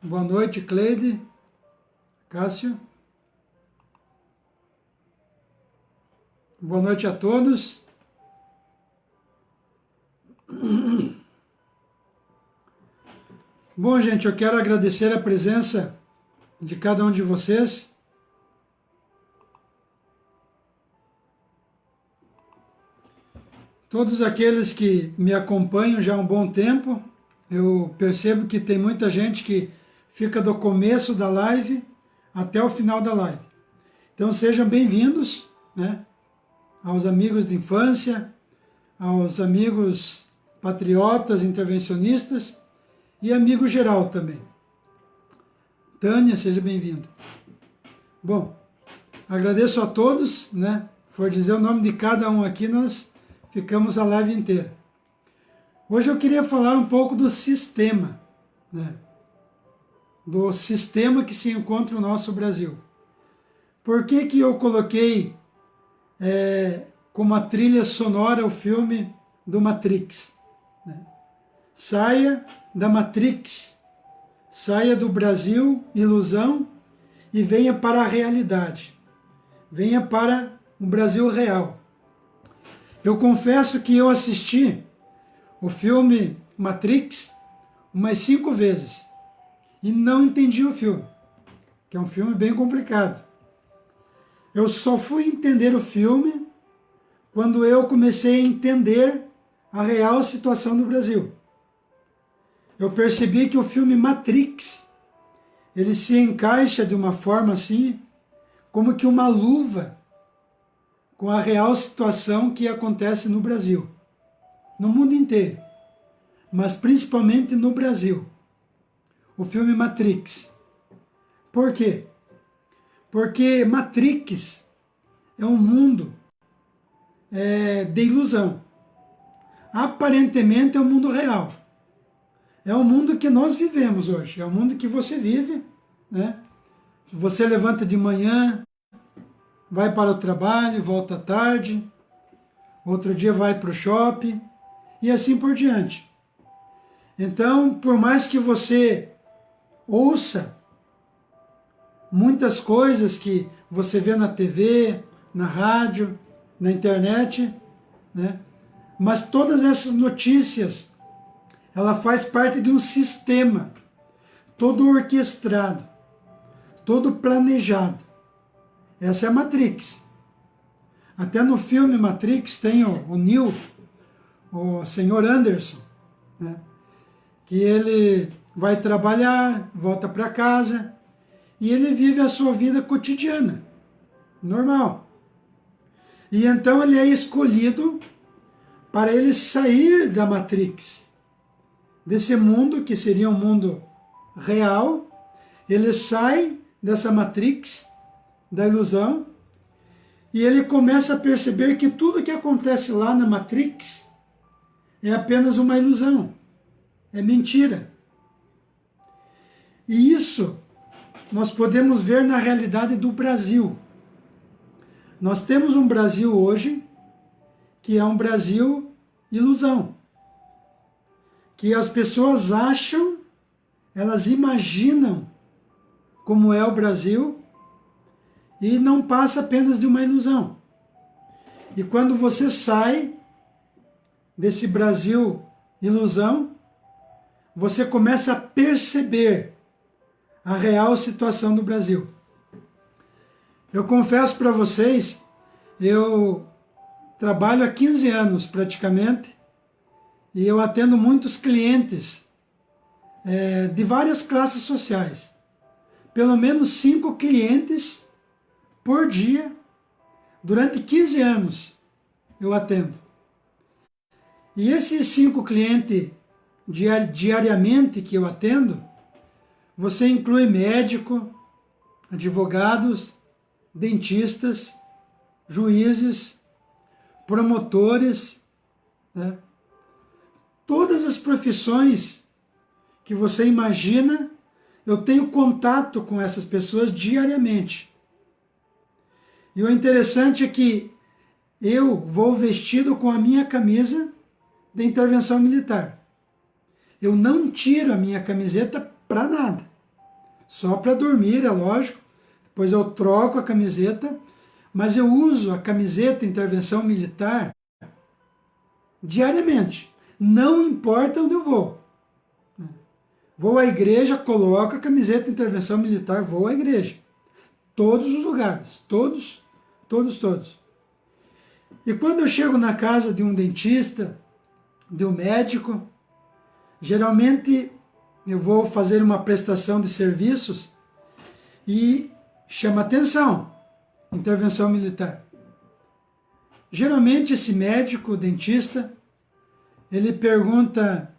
Boa noite, Cleide, Cássio. Boa noite a todos. Bom, gente, eu quero agradecer a presença de cada um de vocês. Todos aqueles que me acompanham já há um bom tempo, eu percebo que tem muita gente que fica do começo da live até o final da live. Então sejam bem-vindos, né, aos amigos de infância, aos amigos patriotas, intervencionistas e amigo geral também. Tânia, seja bem-vinda. Bom, agradeço a todos, né? For dizer o nome de cada um aqui, nós ficamos a live inteira. Hoje eu queria falar um pouco do sistema, né? Do sistema que se encontra no nosso Brasil. Por que que eu coloquei como a trilha sonora o filme do Matrix? Né? Saia da Matrix, saia do Brasil, ilusão, e venha para a realidade. Venha para o Brasil real. Eu confesso que eu assisti o filme Matrix umas 5 vezes e não entendi o filme, que é um filme bem complicado. Eu só fui entender o filme quando eu comecei a entender a real situação do Brasil. Eu percebi que o filme Matrix, ele se encaixa de uma forma assim, como que uma luva com a real situação que acontece no Brasil, no mundo inteiro, mas principalmente no Brasil. O filme Matrix. Por quê? Porque Matrix é um mundo de ilusão. Aparentemente é um mundo real. É o mundo que nós vivemos hoje. É o mundo que você vive, né? Você levanta de manhã, vai para o trabalho, volta à tarde, outro dia vai para o shopping e assim por diante. Então, por mais que você ouça muitas coisas que você vê na TV, na rádio, na internet, né? Mas todas essas notícias, ela faz parte de um sistema todo orquestrado, todo planejado. Essa é a Matrix. Até no filme Matrix tem o Neo, o senhor Anderson, né? Que ele vai trabalhar, volta para casa e ele vive a sua vida cotidiana, normal. E então ele é escolhido para ele sair da Matrix, desse mundo que seria um mundo real. Ele sai dessa Matrix, da ilusão, e ele começa a perceber que tudo que acontece lá na Matrix é apenas uma ilusão, é mentira. E isso nós podemos ver na realidade do Brasil. Nós temos um Brasil hoje que é um Brasil ilusão. Que as pessoas acham, elas imaginam como é o Brasil e não passa apenas de uma ilusão. E quando você sai desse Brasil ilusão, você começa a perceber a real situação do Brasil. Eu confesso para vocês, eu trabalho há 15 anos praticamente, e eu atendo muitos clientes de várias classes sociais. Pelo menos 5 clientes por dia, durante 15 anos eu atendo. E esses 5 clientes diariamente que eu atendo, você inclui médico, advogados, dentistas, juízes, promotores, né? Todas as profissões que você imagina, eu tenho contato com essas pessoas diariamente. E o interessante é que eu vou vestido com a minha camisa de intervenção militar. Eu não tiro a minha camiseta para nada. Só para dormir, é lógico. Depois eu troco a camiseta, mas eu uso a camiseta intervenção militar diariamente. Não importa onde eu vou. Vou à igreja, coloco a camiseta intervenção militar, vou à igreja. Todos os lugares, todos. E quando eu chego na casa de um dentista, de um médico, geralmente eu vou fazer uma prestação de serviços e chama atenção, intervenção militar. Geralmente esse médico, dentista, ele pergunta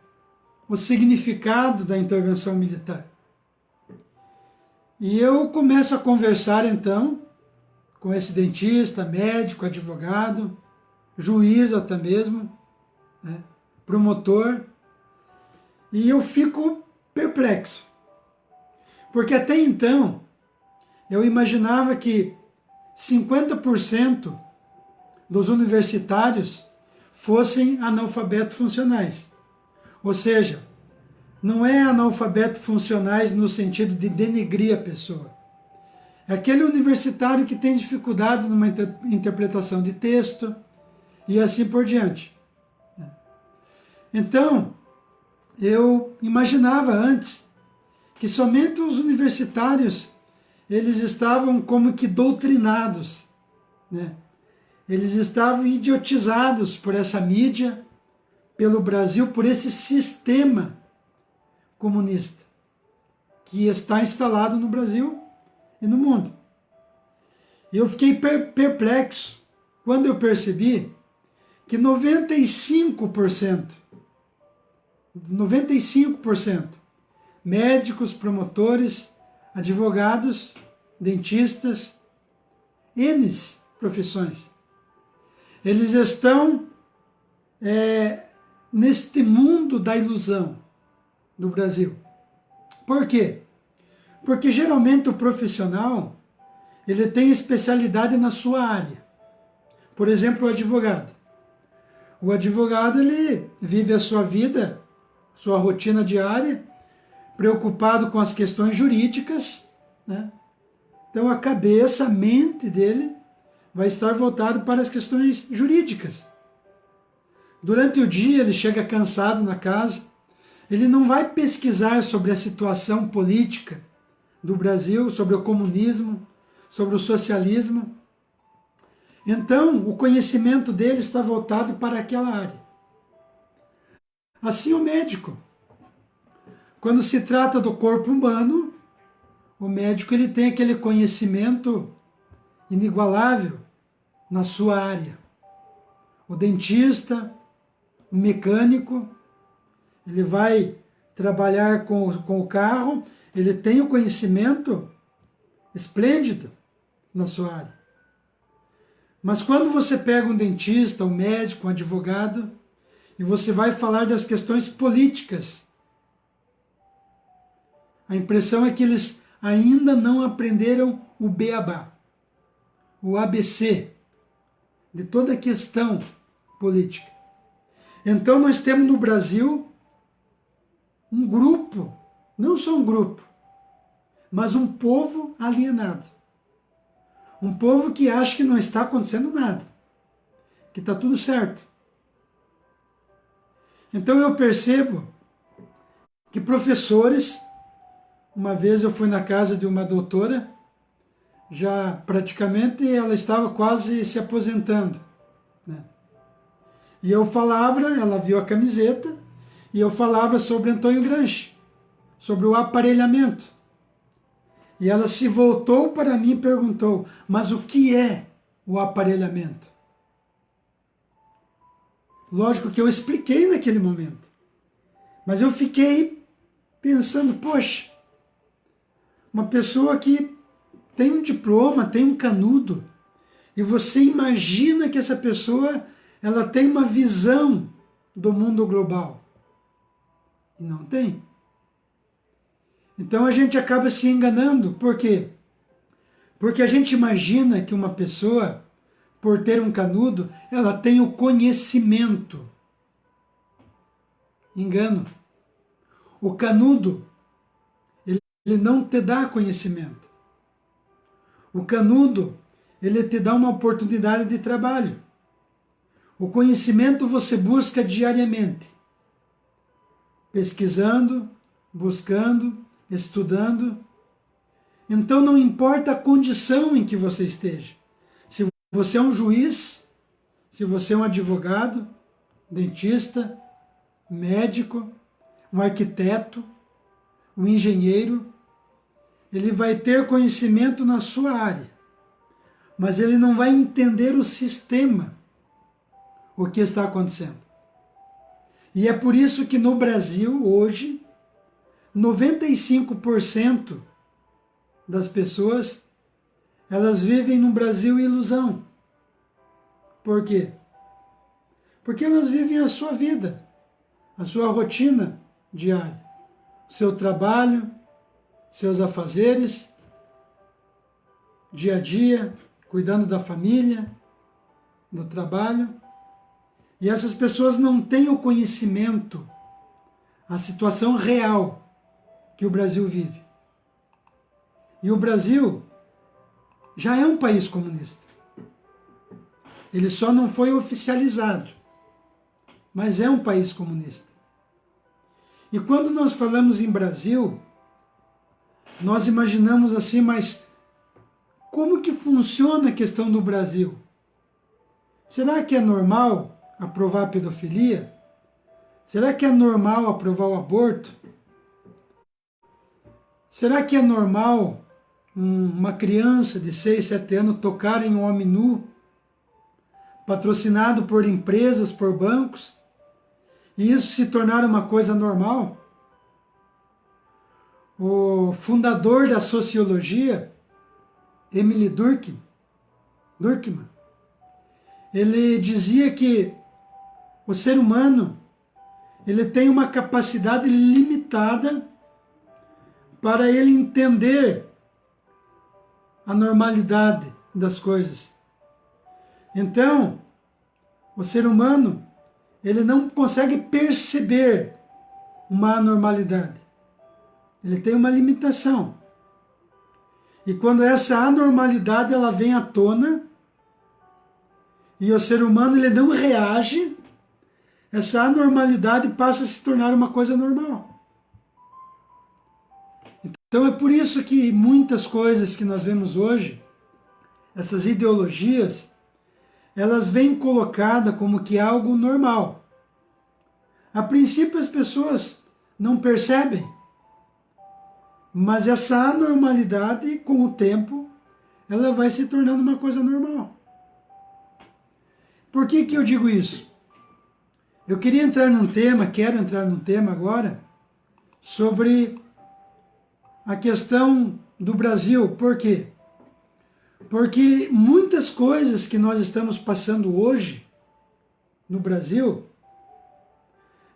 o significado da intervenção militar. E eu começo a conversar então com esse dentista, médico, advogado, juiz até mesmo, né, promotor, e eu fico perplexo. Porque até então eu imaginava que 50% dos universitários fossem analfabetos funcionais. Ou seja, não é analfabeto funcionais no sentido de denegrir a pessoa. É aquele universitário que tem dificuldade numa interpretação de texto e assim por diante. Então, eu imaginava antes que somente os universitários eles estavam como que doutrinados, né? Eles estavam idiotizados por essa mídia, pelo Brasil, por esse sistema comunista que está instalado no Brasil e no mundo. E eu fiquei perplexo quando eu percebi que 95%, médicos, promotores, advogados, dentistas, N profissões, eles estão neste mundo da ilusão do Brasil. Por quê? Porque geralmente o profissional ele tem especialidade na sua área. Por exemplo, o advogado. O advogado ele vive a sua vida, sua rotina diária, preocupado com as questões jurídicas, né? Então a cabeça, a mente dele vai estar voltado para as questões jurídicas. Durante o dia ele chega cansado na casa, ele não vai pesquisar sobre a situação política do Brasil, sobre o comunismo, sobre o socialismo. Então, o conhecimento dele está voltado para aquela área. Assim o médico. Quando se trata do corpo humano, o médico ele tem aquele conhecimento inigualável na sua área. O dentista, o mecânico, ele vai trabalhar com o carro, ele tem o conhecimento esplêndido na sua área. Mas quando você pega um dentista, um médico, um advogado, e você vai falar das questões políticas, a impressão é que eles ainda não aprenderam o beabá, o ABC de toda a questão política. Então nós temos no Brasil um grupo, não só um grupo, mas um povo alienado. Um povo que acha que não está acontecendo nada, que está tudo certo. Então eu percebo que professores, uma vez eu fui na casa de uma doutora, já praticamente ela estava quase se aposentando, né? E eu falava, ela viu a camiseta, e eu falava sobre Antônio Gramsci, sobre o aparelhamento. E ela se voltou para mim e perguntou, mas o que é o aparelhamento? Lógico que eu expliquei naquele momento, mas eu fiquei pensando, poxa, uma pessoa que tem um diploma, tem um canudo, e você imagina que essa pessoa ela tem uma visão do mundo global. E não tem. Então a gente acaba se enganando. Por quê? Porque a gente imagina que uma pessoa, por ter um canudo, ela tem o conhecimento. Engano. O canudo ele não te dá conhecimento. O canudo, ele te dá uma oportunidade de trabalho. O conhecimento você busca diariamente, pesquisando, buscando, estudando. Então não importa a condição em que você esteja. Se você é um juiz, se você é um advogado, dentista, médico, um arquiteto, um engenheiro, ele vai ter conhecimento na sua área, mas ele não vai entender o sistema, o que está acontecendo. E é por isso que no Brasil, hoje, 95% das pessoas, elas vivem no Brasil ilusão. Por quê? Porque elas vivem a sua vida, a sua rotina diária, seu trabalho, seus afazeres, dia a dia, cuidando da família, do trabalho. E essas pessoas não têm o conhecimento, a situação real que o Brasil vive. E o Brasil já é um país comunista. Ele só não foi oficializado, mas é um país comunista. E quando nós falamos em Brasil, nós imaginamos assim, mas como que funciona a questão do Brasil? Será que é normal aprovar a pedofilia? Será que é normal aprovar o aborto? Será que é normal uma criança de 6, 7 anos tocar em um homem nu, patrocinado por empresas, por bancos, e isso se tornar uma coisa normal? O fundador da sociologia, Emile Durkheim, ele dizia que o ser humano, ele tem uma capacidade limitada para ele entender a normalidade das coisas. Então, o ser humano, ele não consegue perceber uma anormalidade. Ele tem uma limitação. E quando essa anormalidade ela vem à tona, e o ser humano ele não reage, essa anormalidade passa a se tornar uma coisa normal. Então é por isso que muitas coisas que nós vemos hoje, essas ideologias, elas vêm colocadas como que algo normal. A princípio as pessoas não percebem, mas essa anormalidade, com o tempo, ela vai se tornando uma coisa normal. Por que que eu digo isso? Eu quero entrar num tema agora, sobre a questão do Brasil. Por quê? Porque muitas coisas que nós estamos passando hoje no Brasil,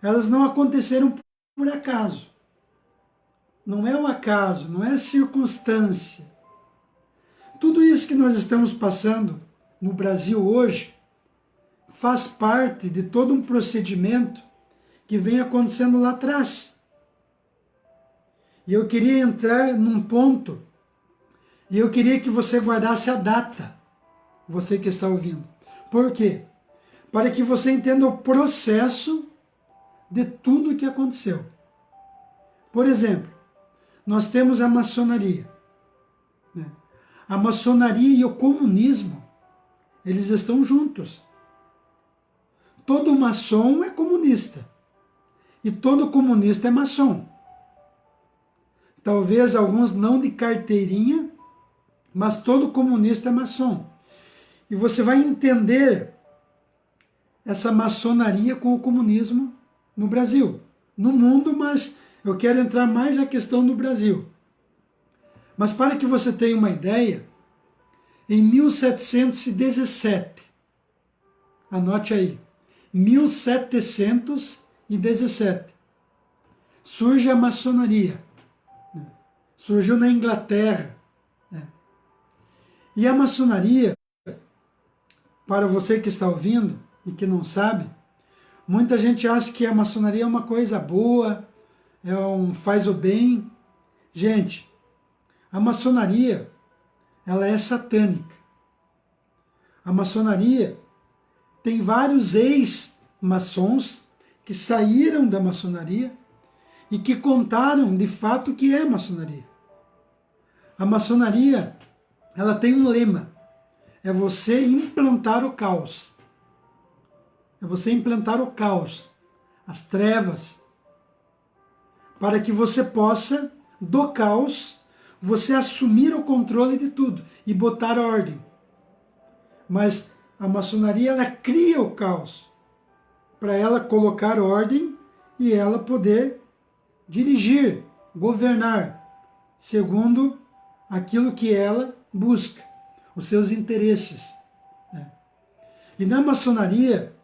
elas não aconteceram por acaso. Não é um acaso, não é circunstância. Tudo isso que nós estamos passando no Brasil hoje faz parte de todo um procedimento que vem acontecendo lá atrás. E eu queria entrar num ponto, e eu queria que você guardasse a data, você que está ouvindo. Por quê? Para que você entenda o processo de tudo o que aconteceu. Por exemplo, nós temos a maçonaria. A maçonaria e o comunismo, eles estão juntos. Todo maçom é comunista. E todo comunista é maçom. Talvez alguns não de carteirinha, mas todo comunista é maçom. E você vai entender essa maçonaria com o comunismo no Brasil. No mundo, mas eu quero entrar mais na questão do Brasil. Mas para que você tenha uma ideia, em 1717, anote aí, 1717, surge a maçonaria. Surgiu na Inglaterra. E a maçonaria, para você que está ouvindo e que não sabe, muita gente acha que a maçonaria é uma coisa boa, faz o bem. Gente, a maçonaria, ela é satânica. A maçonaria tem vários ex-maçons que saíram da maçonaria e que contaram de fato o que é a maçonaria. A maçonaria, ela tem um lema, é você implantar o caos. É você implantar o caos, as trevas, para que você possa, do caos, você assumir o controle de tudo e botar ordem. Mas a maçonaria, ela cria o caos, para ela colocar ordem e ela poder dirigir, governar, segundo aquilo que ela busca, os seus interesses. E na maçonaria,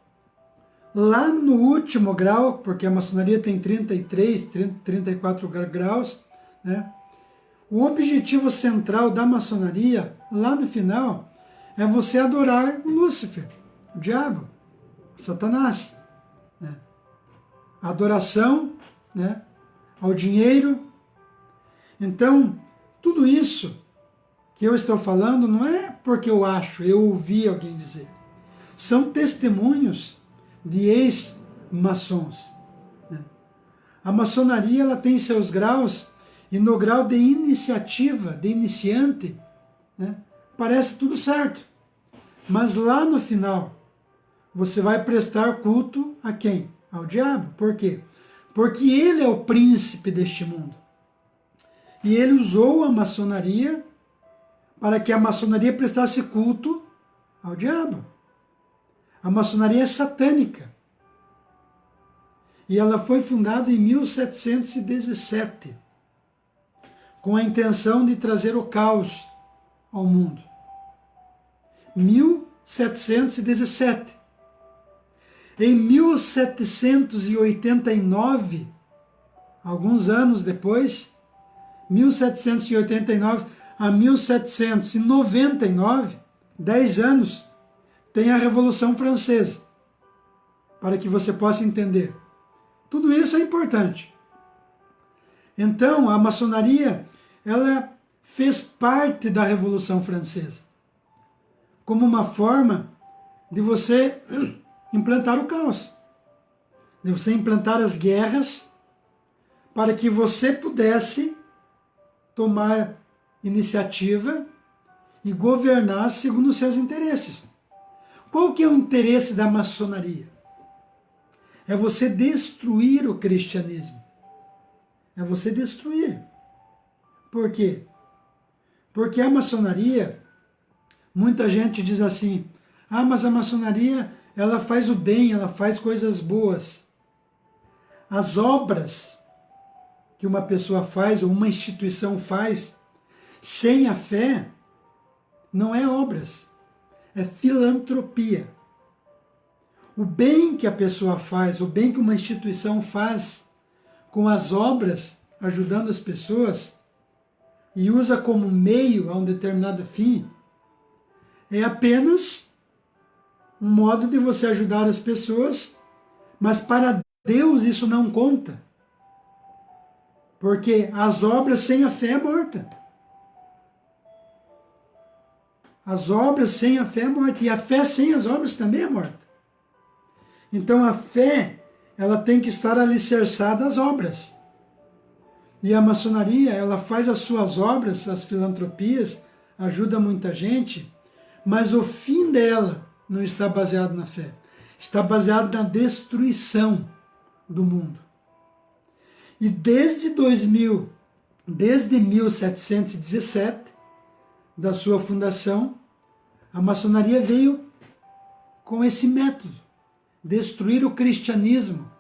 lá no último grau, porque a maçonaria tem 33, 34 graus, né? O objetivo central da maçonaria, lá no final, é você adorar Lúcifer, o diabo, Satanás. Né? A adoração, né, ao dinheiro. Então, tudo isso que eu estou falando não é porque eu acho, eu ouvi alguém dizer. São testemunhos de ex-maçons. Né? A maçonaria, ela tem seus graus, e no grau de iniciativa, de iniciante, né, parece tudo certo. Mas lá no final, você vai prestar culto a quem? Ao diabo. Por quê? Porque ele é o príncipe deste mundo. E ele usou a maçonaria para que a maçonaria prestasse culto ao diabo. A maçonaria é satânica. E ela foi fundada em 1717, com a intenção de trazer o caos ao mundo. 1717. Em 1789, alguns anos depois, 1789 a 1799, 10 anos, tem a Revolução Francesa, para que você possa entender. Tudo isso é importante. Então, a maçonaria, ela fez parte da Revolução Francesa, como uma forma de você implantar o caos, de você implantar as guerras, para que você pudesse tomar iniciativa e governar segundo os seus interesses. Qual que é o interesse da maçonaria? É você destruir o cristianismo. É você destruir. Por quê? Porque a maçonaria, muita gente diz assim, mas a maçonaria, ela faz o bem, ela faz coisas boas. As obras que uma pessoa faz, ou uma instituição faz, sem a fé, não é obras, é filantropia. O bem que a pessoa faz, o bem que uma instituição faz com as obras, ajudando as pessoas, e usa como meio a um determinado fim, é apenas um modo de você ajudar as pessoas, mas para Deus isso não conta. Porque as obras sem a fé é morta. As obras sem a fé é morta. E a fé sem as obras também é morta. Então a fé, ela tem que estar alicerçada às obras. E a maçonaria, ela faz as suas obras, as filantropias, ajuda muita gente, mas o fim dela não está baseado na fé. Está baseado na destruição do mundo. E desde 1717, da sua fundação, a maçonaria veio com esse método: destruir o cristianismo,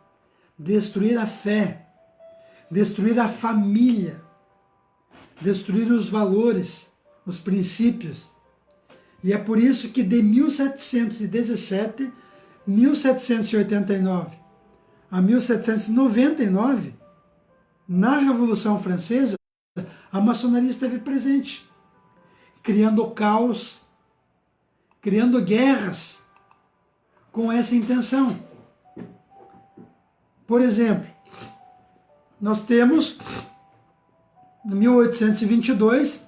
destruir a fé, destruir a família, destruir os valores, os princípios. E é por isso que de 1717, 1789 a 1799, na Revolução Francesa, a maçonaria esteve presente, criando caos, criando guerras com essa intenção. Por exemplo, nós temos em 1822,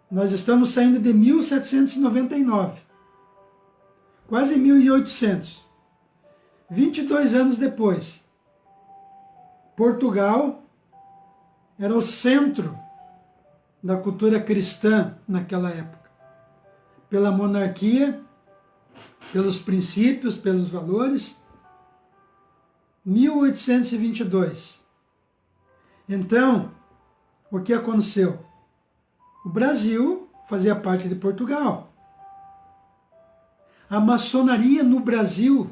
nós estamos saindo de 1799, quase 1800. 22 anos depois, Portugal era o centro da cultura cristã naquela época, pela monarquia, pelos princípios, pelos valores. 1822. Então, o que aconteceu? O Brasil fazia parte de Portugal. A maçonaria no Brasil,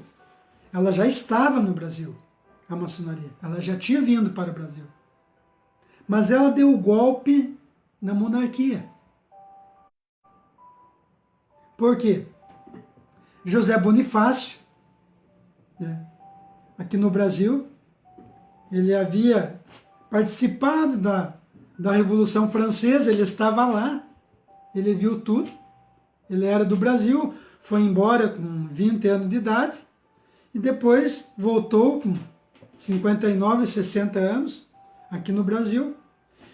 ela já estava no Brasil, a maçonaria. Ela já tinha vindo para o Brasil. Mas ela deu o golpe na monarquia. Por quê? José Bonifácio, né, aqui no Brasil, ele havia participado da Revolução Francesa, ele estava lá, ele viu tudo, ele era do Brasil, foi embora com 20 anos de idade, e depois voltou com 59, 60 anos, aqui no Brasil.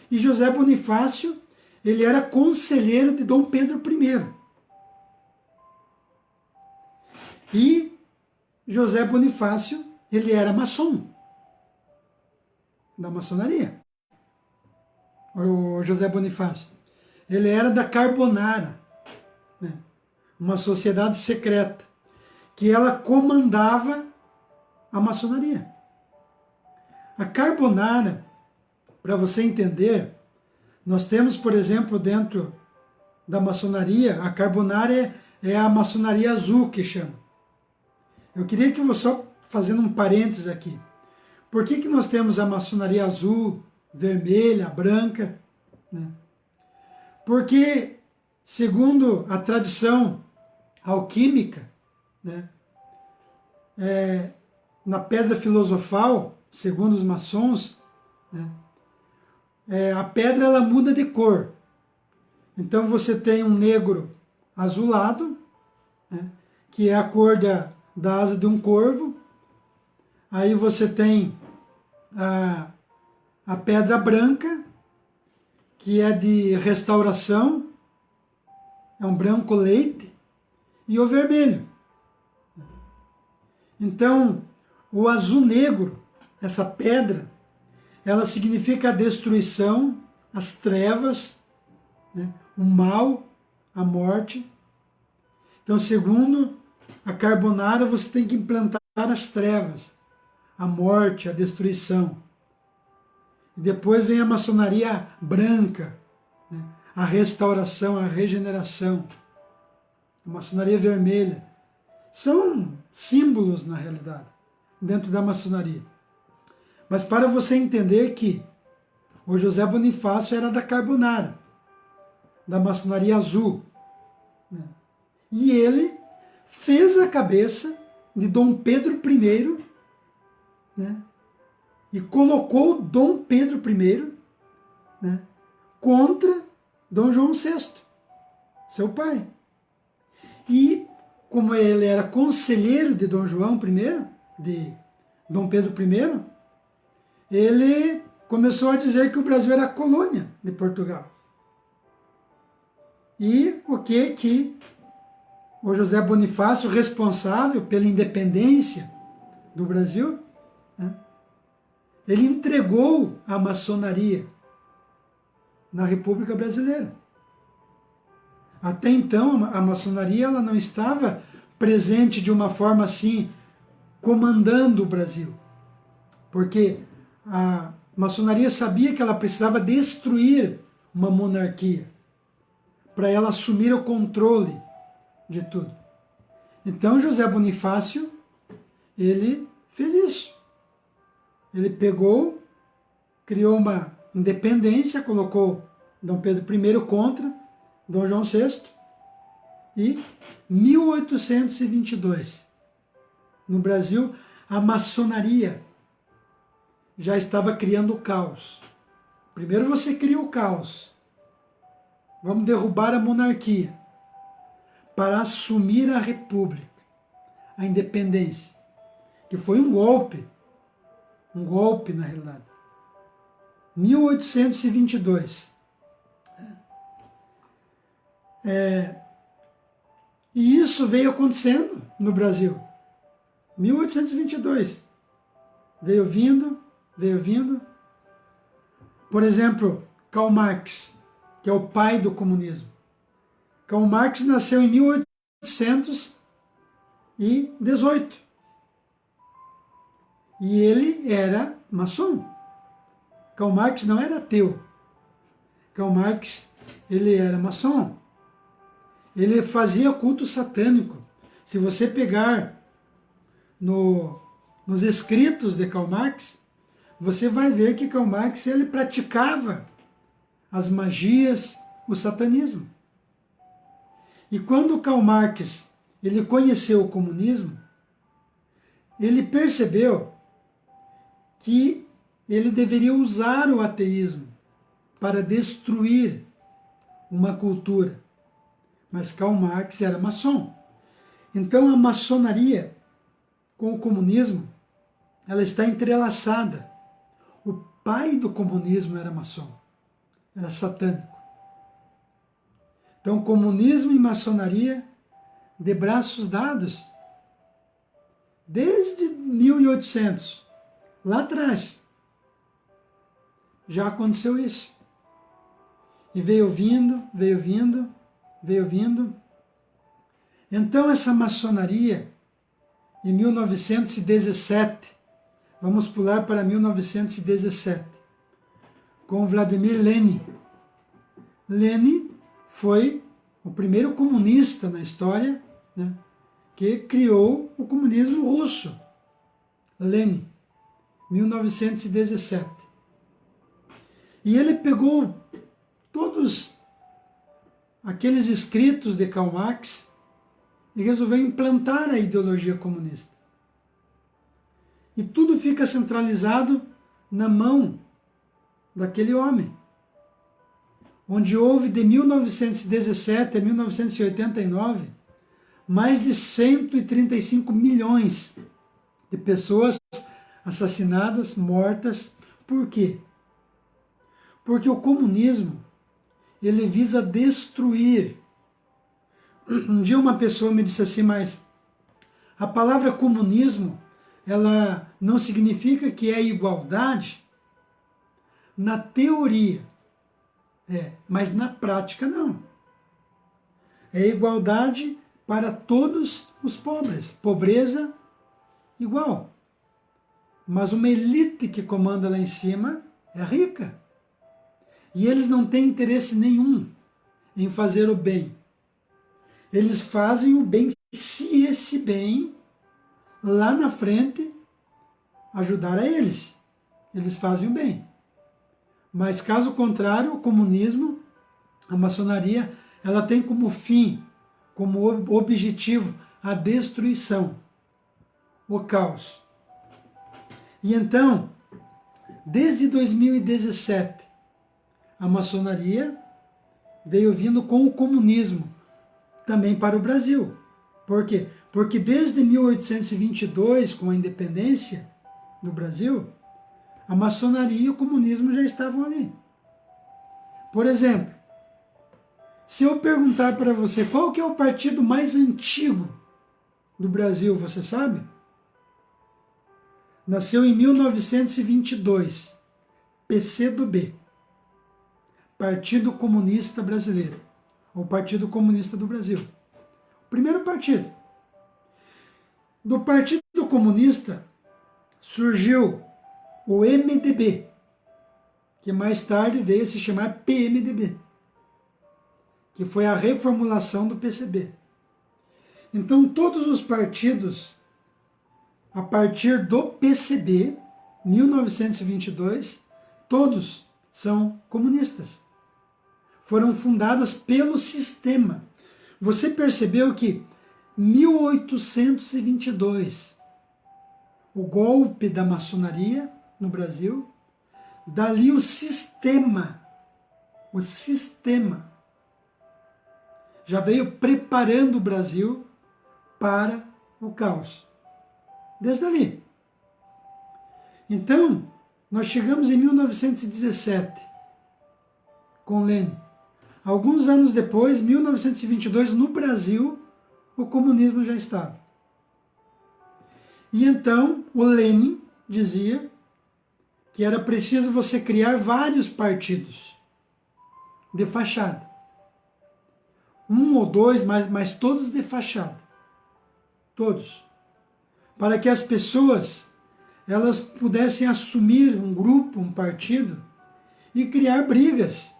E José Bonifácio, ele era conselheiro de Dom Pedro I. E José Bonifácio, ele era maçom, da maçonaria. O José Bonifácio. Ele era da Carbonara, né? Uma sociedade secreta, que ela comandava a maçonaria. A Carbonara, para você entender, nós temos, por exemplo, dentro da maçonaria, a Carbonara é a maçonaria azul que chama. Eu queria que você, só fazendo um parênteses aqui, por que nós temos a maçonaria azul, vermelha, branca? Né? Porque, segundo a tradição alquímica, né, na pedra filosofal, segundo os maçons, né, a pedra ela muda de cor. Então você tem um negro azulado, né, que é a cor da asa de um corvo. Aí você tem a pedra branca, que é de restauração, é um branco leite, e o vermelho. Então, o azul negro, essa pedra, ela significa a destruição, as trevas, né, o mal, a morte. Então, segundo a Carbonara, você tem que implantar as trevas, a morte, a destruição. E depois vem a maçonaria branca, né, a restauração, a regeneração. A maçonaria vermelha. São símbolos, na realidade, dentro da maçonaria. Mas para você entender que o José Bonifácio era da Carbonara, da maçonaria azul, né, e ele fez a cabeça de Dom Pedro I, né, e colocou Dom Pedro I, né, contra Dom João VI, seu pai. E como ele era conselheiro de Dom João I, de Dom Pedro I, ele começou a dizer que o Brasil era colônia de Portugal. E o que o José Bonifácio, responsável pela independência do Brasil, né, ele entregou a maçonaria na República Brasileira. Até então, a maçonaria ela não estava presente de uma forma assim, comandando o Brasil. Porque a maçonaria sabia que ela precisava destruir uma monarquia para ela assumir o controle de tudo. Então, José Bonifácio, ele fez isso. Ele pegou, criou uma independência, colocou Dom Pedro I contra Dom João VI, e 1822, no Brasil, a maçonaria já estava criando o caos. Primeiro você cria o caos. Vamos derrubar a monarquia para assumir a república, a independência, que foi um golpe na realidade. 1822. E isso veio acontecendo no Brasil. 1822. Veio vindo, veio vindo. Por exemplo, Karl Marx, que é o pai do comunismo. Karl Marx nasceu em 1818. E ele era maçom. Karl Marx não era ateu. Karl Marx, ele era maçom. Ele fazia culto satânico. Se você pegar nos escritos de Karl Marx, você vai ver que Karl Marx ele praticava as magias, o satanismo. E quando Karl Marx ele conheceu o comunismo, ele percebeu que ele deveria usar o ateísmo para destruir uma cultura. Mas Karl Marx era maçom. Então a maçonaria com o comunismo, ela está entrelaçada. O pai do comunismo era maçom, era satânico. Então comunismo e maçonaria de braços dados. Desde 1800, lá atrás, já aconteceu isso. E veio vindo, veio vindo, veio vindo. Então essa maçonaria, em 1917, vamos pular para 1917, com Vladimir Lenin. Lenin foi o primeiro comunista na história, né, que criou o comunismo russo. Lenin, 1917. E ele pegou todos aqueles escritos de Karl Marx e resolveu implantar a ideologia comunista. E tudo fica centralizado na mão daquele homem, onde houve de 1917 a 1989 mais de 135 milhões de pessoas assassinadas, mortas. Por quê? Porque o comunismo, ele visa destruir. Um dia uma pessoa me disse assim, mas a palavra comunismo, ela não significa que é igualdade? Na teoria, mas na prática não. É igualdade para todos os pobres. Pobreza igual. Mas uma elite que comanda lá em cima é rica. E eles não têm interesse nenhum em fazer o bem. Eles fazem o bem se esse bem, lá na frente, ajudar a eles. Eles fazem o bem. Mas caso contrário, o comunismo, a maçonaria, ela tem como fim, como objetivo, a destruição, o caos. E então, desde 2017, a maçonaria veio vindo com o comunismo também para o Brasil. Por quê? Porque desde 1822, com a independência do Brasil, a maçonaria e o comunismo já estavam ali. Por exemplo, se eu perguntar para você qual que é o partido mais antigo do Brasil, você sabe? Nasceu em 1922, PCdoB, Partido Comunista Brasileiro, ou Partido Comunista do Brasil. O primeiro partido. Do Partido Comunista surgiu o MDB, que mais tarde veio a se chamar PMDB, que foi a reformulação do PCB. Então todos os partidos, a partir do PCB, 1922, todos são comunistas. Foram fundadas pelo sistema. Você percebeu que 1822, o golpe da maçonaria no Brasil, dali o sistema já veio preparando o Brasil para o caos. Desde ali. Então, Nós chegamos em 1917 com Lenin. Alguns anos depois, 1922, no Brasil, o comunismo já estava. E então o Lenin dizia que era preciso você criar vários partidos de fachada. Um ou dois, mas todos de fachada. Todos. Para que as pessoas elas pudessem assumir um grupo, um partido e criar brigas.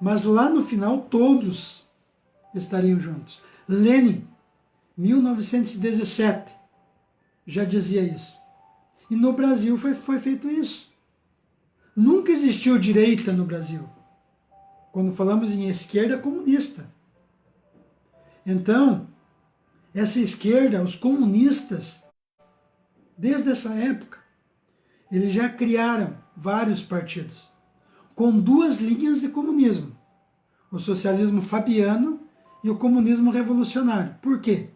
Mas lá no final todos estariam juntos. Lenin, 1917, já dizia isso. E no Brasil foi feito isso. Nunca existiu direita no Brasil. Quando falamos em esquerda comunista. Então, essa esquerda, os comunistas, desde essa época, eles já criaram vários partidos, com duas linhas de comunismo. O socialismo fabiano e o comunismo revolucionário. Por quê?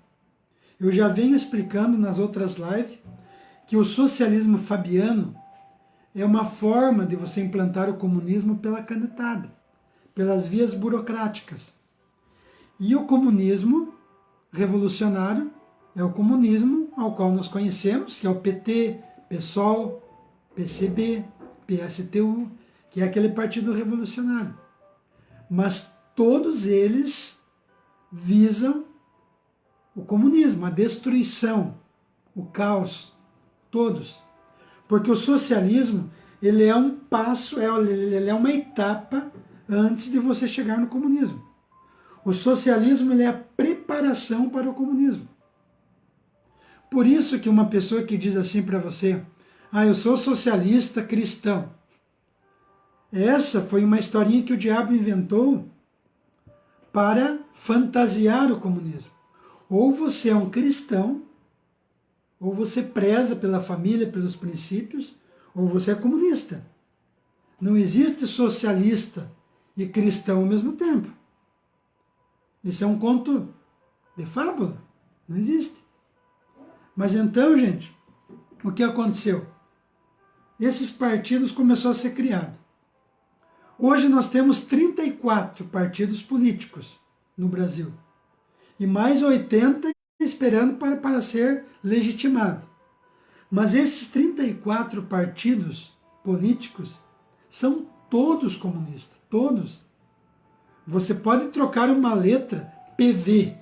Eu já venho explicando nas outras lives que o socialismo fabiano é uma forma de você implantar o comunismo pela canetada, pelas vias burocráticas. E o comunismo revolucionário é o comunismo ao qual nós conhecemos, que é o PT, PSOL, PCB, PSTU, que é aquele partido revolucionário. Mas todos eles visam o comunismo, a destruição, o caos, todos. Porque o socialismo, ele é um passo, ele é uma etapa antes de você chegar no comunismo. O socialismo, ele é a preparação para o comunismo. Por isso que uma pessoa que diz assim para você, eu sou socialista cristão. Essa foi uma historinha que o diabo inventou para fantasiar o comunismo. Ou você é um cristão, ou você preza pela família, pelos princípios, ou você é comunista. Não existe socialista e cristão ao mesmo tempo. Isso é um conto de fábula. Não existe. Mas então, gente, o que aconteceu? Esses partidos começaram a ser criados. Hoje nós temos 34 partidos políticos no Brasil. E mais 80 esperando para ser legitimado. Mas esses 34 partidos políticos são todos comunistas. Todos. Você pode trocar uma letra, PV,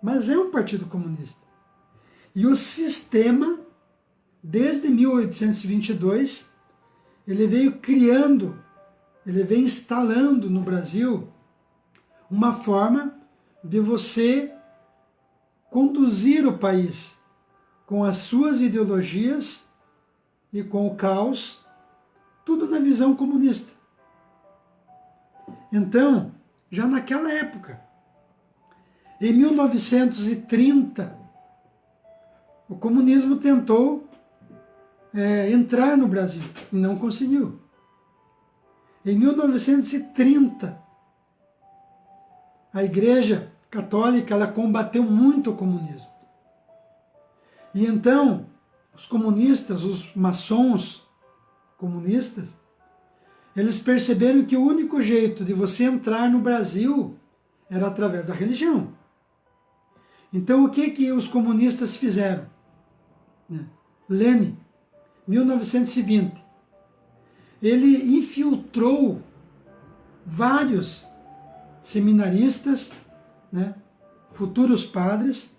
mas é um partido comunista. E o sistema, desde 1822, ele veio criando, ele veio instalando no Brasil uma forma de você conduzir o país com as suas ideologias e com o caos, tudo na visão comunista. Então, já naquela época, em 1930, o comunismo tentou entrar no Brasil e não conseguiu. Em 1930, a Igreja Católica ela combateu muito o comunismo. E então, os comunistas, os maçons comunistas, eles perceberam que o único jeito de você entrar no Brasil era através da religião. Então, o que os comunistas fizeram? Lenin, 1920, ele infiltrou vários seminaristas, futuros padres,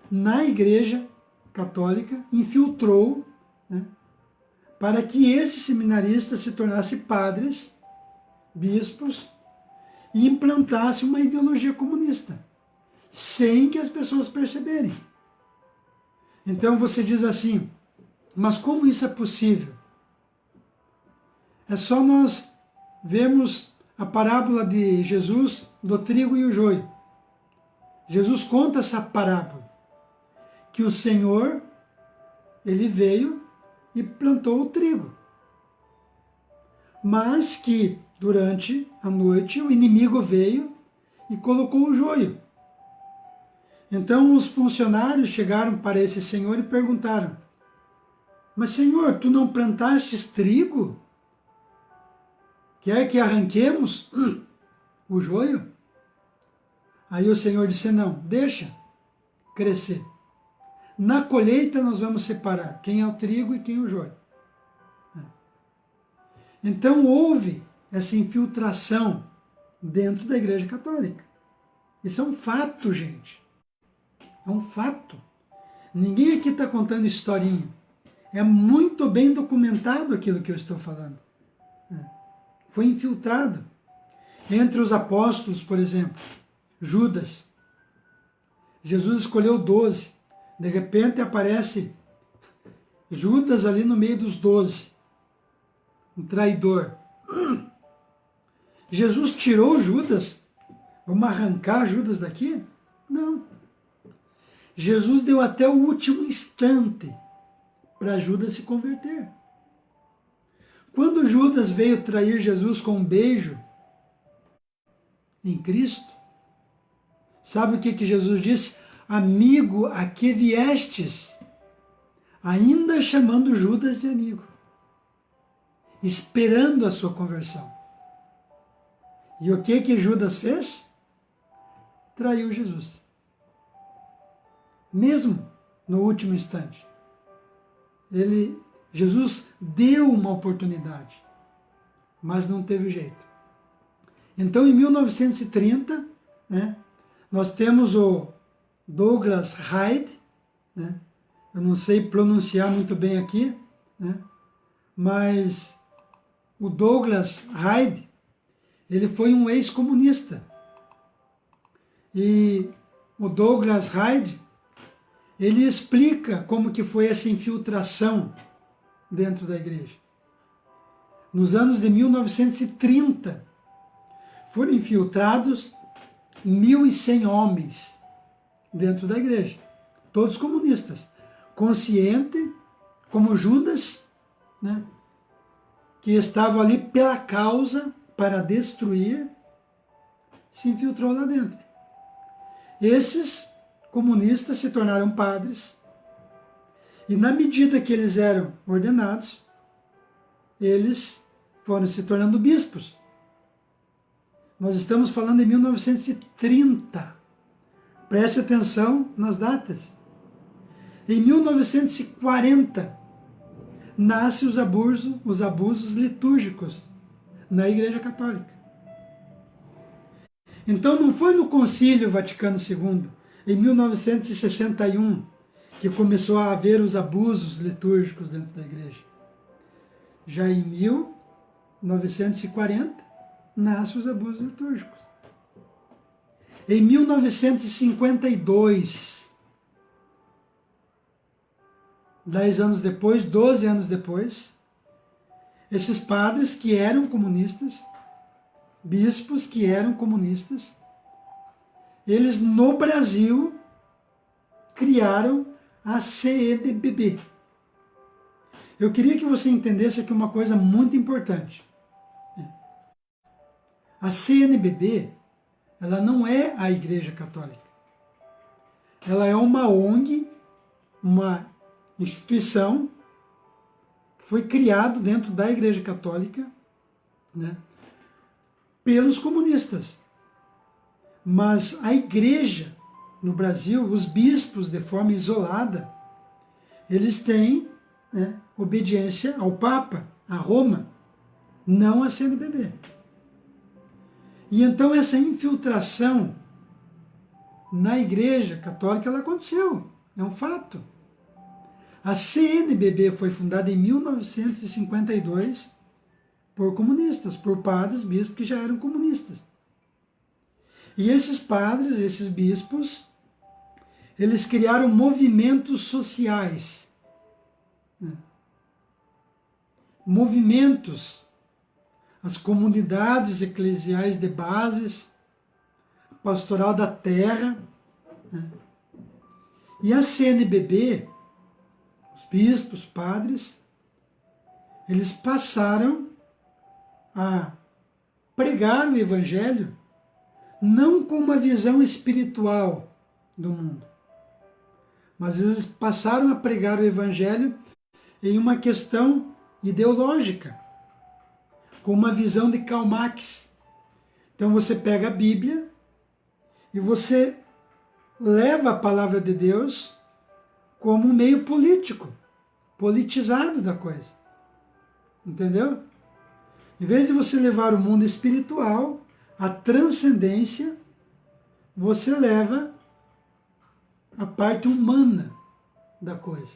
na Igreja Católica, infiltrou, para que esses seminaristas se tornassem padres, bispos, e implantassem uma ideologia comunista, sem que as pessoas perceberem. Então você diz assim, mas como isso é possível? É só nós vermos a parábola de Jesus do trigo e o joio. Jesus conta essa parábola, que o Senhor, ele veio e plantou o trigo. Mas que durante a noite o inimigo veio e colocou o joio. Então os funcionários chegaram para esse senhor e perguntaram, Mas Senhor, tu não plantastes trigo? Quer que arranquemos o joio? Aí o Senhor disse, não, deixa crescer. Na colheita nós vamos separar quem é o trigo e quem é o joio. Então houve essa infiltração dentro da Igreja Católica. Isso é um fato, gente. É um fato. Ninguém aqui está contando historinha. É muito bem documentado aquilo que eu estou falando. Foi infiltrado. Entre os apóstolos, por exemplo, Judas. Jesus escolheu 12. De repente aparece Judas ali no meio dos 12. Um traidor. Jesus tirou Judas? Vamos arrancar Judas daqui? Não. Jesus deu até o último instante para Judas se converter. Quando Judas veio trair Jesus com um beijo em Cristo, sabe o que Jesus disse? Amigo, a que viestes? Ainda chamando Judas de amigo, esperando a sua conversão. E o que Judas fez? Traiu Jesus. Mesmo no último instante. Jesus deu uma oportunidade, mas não teve jeito. Então, em 1930, nós temos o Douglas Hyde, eu não sei pronunciar muito bem aqui, mas o Douglas Hyde, ele foi um ex-comunista. E o Douglas Hyde, ele explica como que foi essa infiltração dentro da igreja. Nos anos de 1930, foram infiltrados 1.100 homens dentro da igreja, todos comunistas, consciente, como Judas, que estava ali pela causa para destruir, se infiltrou lá dentro. Esses comunistas se tornaram padres e, na medida que eles eram ordenados, eles foram se tornando bispos. Nós estamos falando em 1930. Preste atenção nas datas. Em 1940, nascem os abusos litúrgicos na Igreja Católica. Então não foi no Concílio Vaticano II, em 1961, que começou a haver os abusos litúrgicos dentro da igreja. Já em 1940, nascem os abusos litúrgicos. Em 1952, 10 anos depois, 12 anos depois, esses padres que eram comunistas, bispos que eram comunistas, eles no Brasil criaram a CNBB. Eu queria que você entendesse aqui uma coisa muito importante. A CNBB, ela não é a Igreja Católica. Ela é uma ONG, uma instituição que foi criada dentro da Igreja Católica, pelos comunistas. Mas a igreja no Brasil, os bispos de forma isolada, eles têm obediência ao Papa, a Roma, não à CNBB. E então essa infiltração na Igreja Católica, ela aconteceu, é um fato. A CNBB foi fundada em 1952 por comunistas, por padres, bispos que já eram comunistas. E esses padres, esses bispos, eles criaram movimentos sociais. Movimentos, as comunidades eclesiais de bases, a pastoral da terra. E a CNBB, os bispos, os padres, eles passaram a pregar o Evangelho não com uma visão espiritual do mundo, mas eles passaram a pregar o Evangelho em uma questão ideológica, com uma visão de Karl Marx. Então você pega a Bíblia e você leva a palavra de Deus como um meio político, politizado da coisa. Entendeu? Em vez de você levar o mundo espiritual, a transcendência, você leva a parte humana da coisa,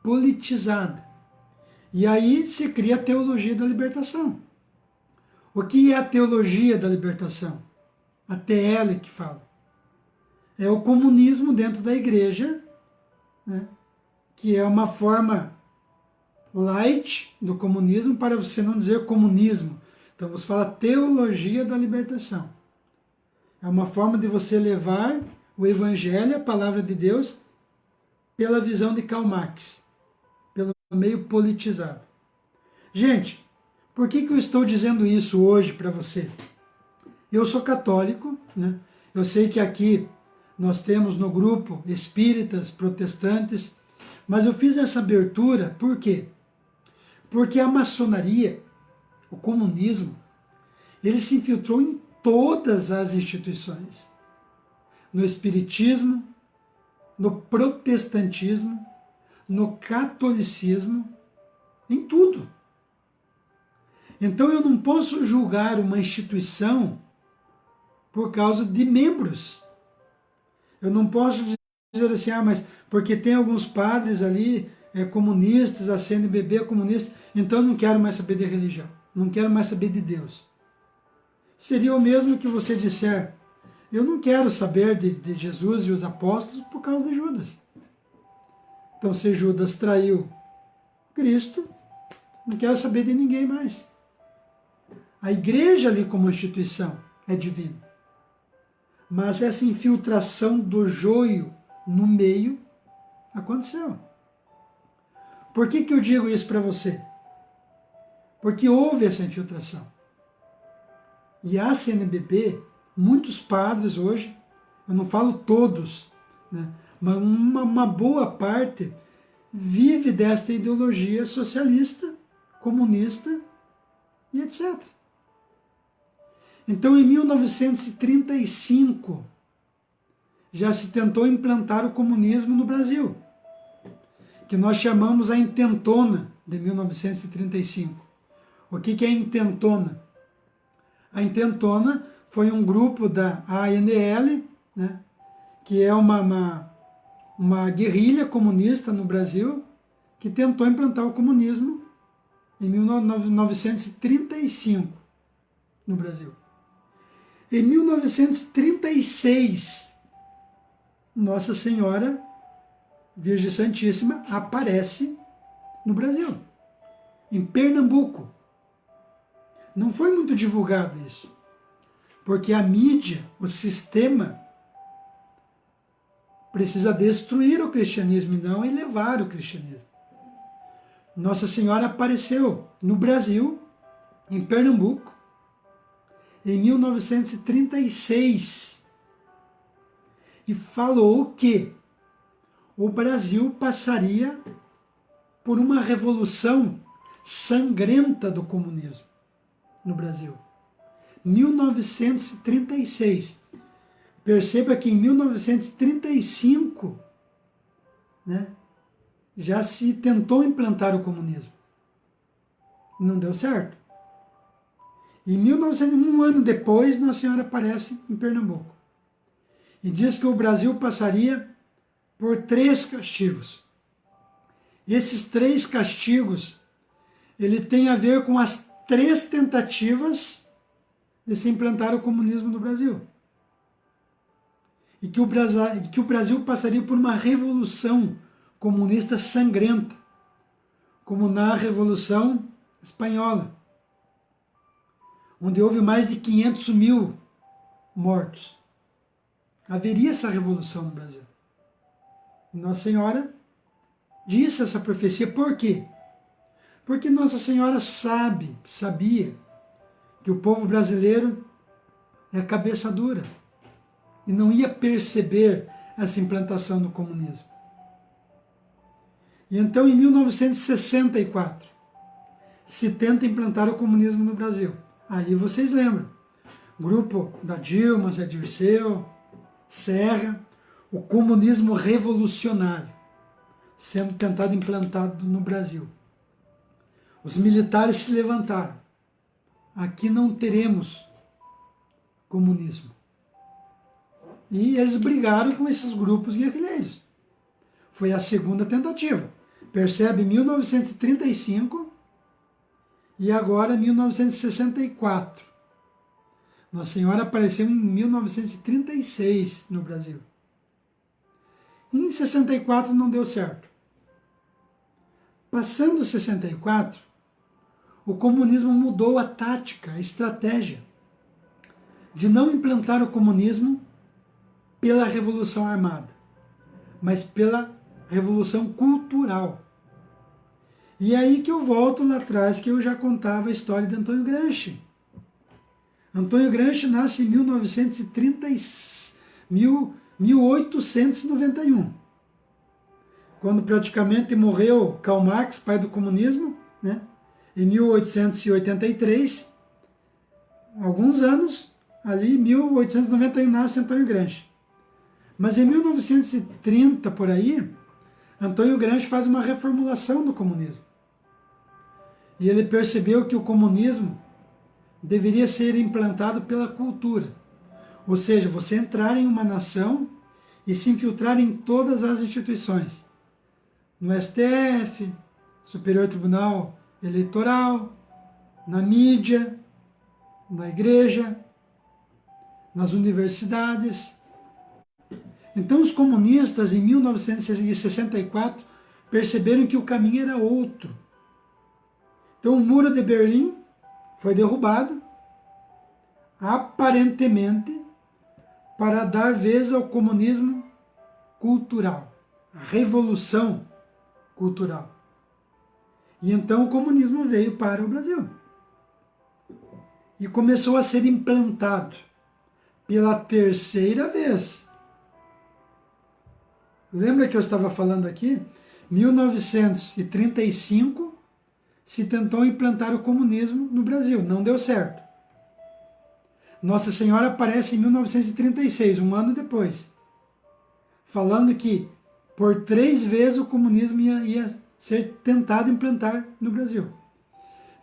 politizada. E aí se cria a teologia da libertação. O que é a teologia da libertação? A TL que fala. É o comunismo dentro da igreja, né? Que é uma forma light do comunismo, para você não dizer comunismo. Então você fala teologia da libertação. É uma forma de você levar o evangelho, a palavra de Deus, pela visão de Karl Marx, pelo meio politizado. Gente, por que eu estou dizendo isso hoje para você? Eu sou católico, né? Eu sei que aqui nós temos no grupo espíritas, protestantes, mas eu fiz essa abertura por quê? Porque a maçonaria, o comunismo, ele se infiltrou em todas as instituições. No espiritismo, no protestantismo, no catolicismo, em tudo. Então eu não posso julgar uma instituição por causa de membros. Eu não posso dizer assim, mas porque tem alguns padres ali comunistas, a CNBB é comunista, então eu não quero mais saber de religião, não quero mais saber de Deus. Seria o mesmo que você disser, eu não quero saber de Jesus e os apóstolos por causa de Judas. Então se Judas traiu Cristo, não quero saber de ninguém mais. A igreja ali como instituição é divina. Mas essa infiltração do joio no meio aconteceu. Por que eu digo isso para você? Porque houve essa infiltração. E a CNBB, muitos padres hoje, eu não falo todos, né, mas uma boa parte vive desta ideologia socialista, comunista e etc. Então, em 1935, já se tentou implantar o comunismo no Brasil, que nós chamamos a intentona de 1935. O que é a intentona? A intentona foi um grupo da ANL, né, que é uma guerrilha comunista no Brasil, que tentou implantar o comunismo em 1935 no Brasil. Em 1936, Nossa Senhora Virgem Santíssima aparece no Brasil, em Pernambuco. Não foi muito divulgado isso, porque a mídia, o sistema, precisa destruir o cristianismo e não elevar o cristianismo. Nossa Senhora apareceu no Brasil, em Pernambuco, em 1936, e falou que o Brasil passaria por uma revolução sangrenta do comunismo no Brasil. 1936. Perceba que em 1935, né, já se tentou implantar o comunismo. Não deu certo. Em 1900, um ano depois, Nossa Senhora aparece em Pernambuco. E diz que o Brasil passaria por 3 castigos. E esses 3 castigos, ele tem a ver com as 3 tentativas de se implantar o comunismo no Brasil. E que o Brasil passaria por uma revolução comunista sangrenta, como na Revolução Espanhola, onde houve mais de 500 mil mortos. Haveria essa revolução no Brasil. E Nossa Senhora disse essa profecia. Por quê? Porque Nossa Senhora sabia que o povo brasileiro é cabeça dura e não ia perceber essa implantação do comunismo. E então, em 1964, se tenta implantar o comunismo no Brasil. Aí vocês lembram, grupo da Dilma, Zé Dirceu, Serra, o comunismo revolucionário sendo tentado implantado no Brasil. Os militares se levantaram. Aqui não teremos comunismo. E eles brigaram com esses grupos guerrilheiros. Foi a segunda tentativa. Percebe? 1935 e agora 1964. Nossa Senhora apareceu em 1936 no Brasil. Em 64 não deu certo. Passando 64, o comunismo mudou a tática, a estratégia de não implantar o comunismo pela Revolução Armada, mas pela Revolução Cultural. E aí que eu volto lá atrás, que eu já contava a história de Antônio Gramsci. Antônio Gramsci nasce em 1891, quando praticamente morreu Karl Marx, pai do comunismo, né? Em 1883, alguns anos, ali em 1891 nasce Antônio Gramsci. Mas em 1930, por aí, Antônio Gramsci faz uma reformulação do comunismo. E ele percebeu que o comunismo deveria ser implantado pela cultura. Ou seja, você entrar em uma nação e se infiltrar em todas as instituições. No STF, Superior Tribunal Eleitoral, na mídia, na igreja, nas universidades. Então os comunistas, em 1964, perceberam que o caminho era outro. Então o Muro de Berlim foi derrubado, aparentemente, para dar vez ao comunismo cultural, a revolução cultural. E então o comunismo veio para o Brasil. E começou a ser implantado pela terceira vez. Lembra que eu estava falando aqui? 1935 se tentou implantar o comunismo no Brasil, não deu certo. Nossa Senhora aparece em 1936, um ano depois, falando que por 3 vezes o comunismo ia ser tentado implantar no Brasil.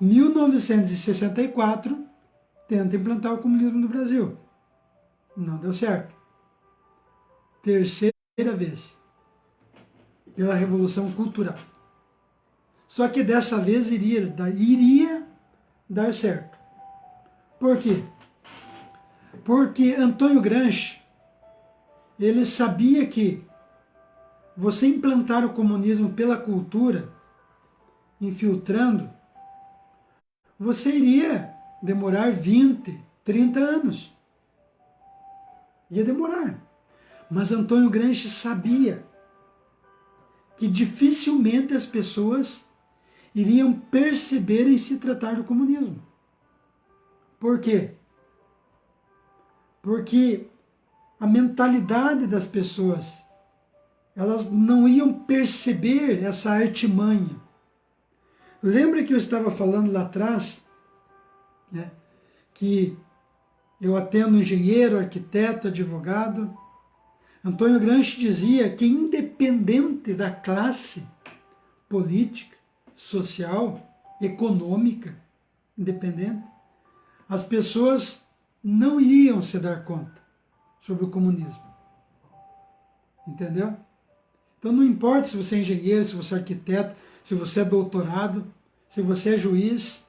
1964 tenta implantar o comunismo no Brasil. Não deu certo. Terceira vez, pela Revolução Cultural. Só que dessa vez iria dar certo. Por quê? Porque Antônio Gramsci, ele sabia que você implantar o comunismo pela cultura, infiltrando, você iria demorar 20, 30 anos. Ia demorar. Mas Antônio Gramsci sabia que dificilmente as pessoas iriam perceber em se tratar do comunismo. Por quê? Porque a mentalidade das pessoas, elas não iam perceber essa artimanha. Lembra que eu estava falando lá atrás, né, que eu atendo engenheiro, arquiteto, advogado. Antônio Gramsci dizia que independente da classe política, social, econômica, independente, as pessoas não iriam se dar conta sobre o comunismo. Entendeu? Então não importa se você é engenheiro, se você é arquiteto, se você é doutorado, se você é juiz,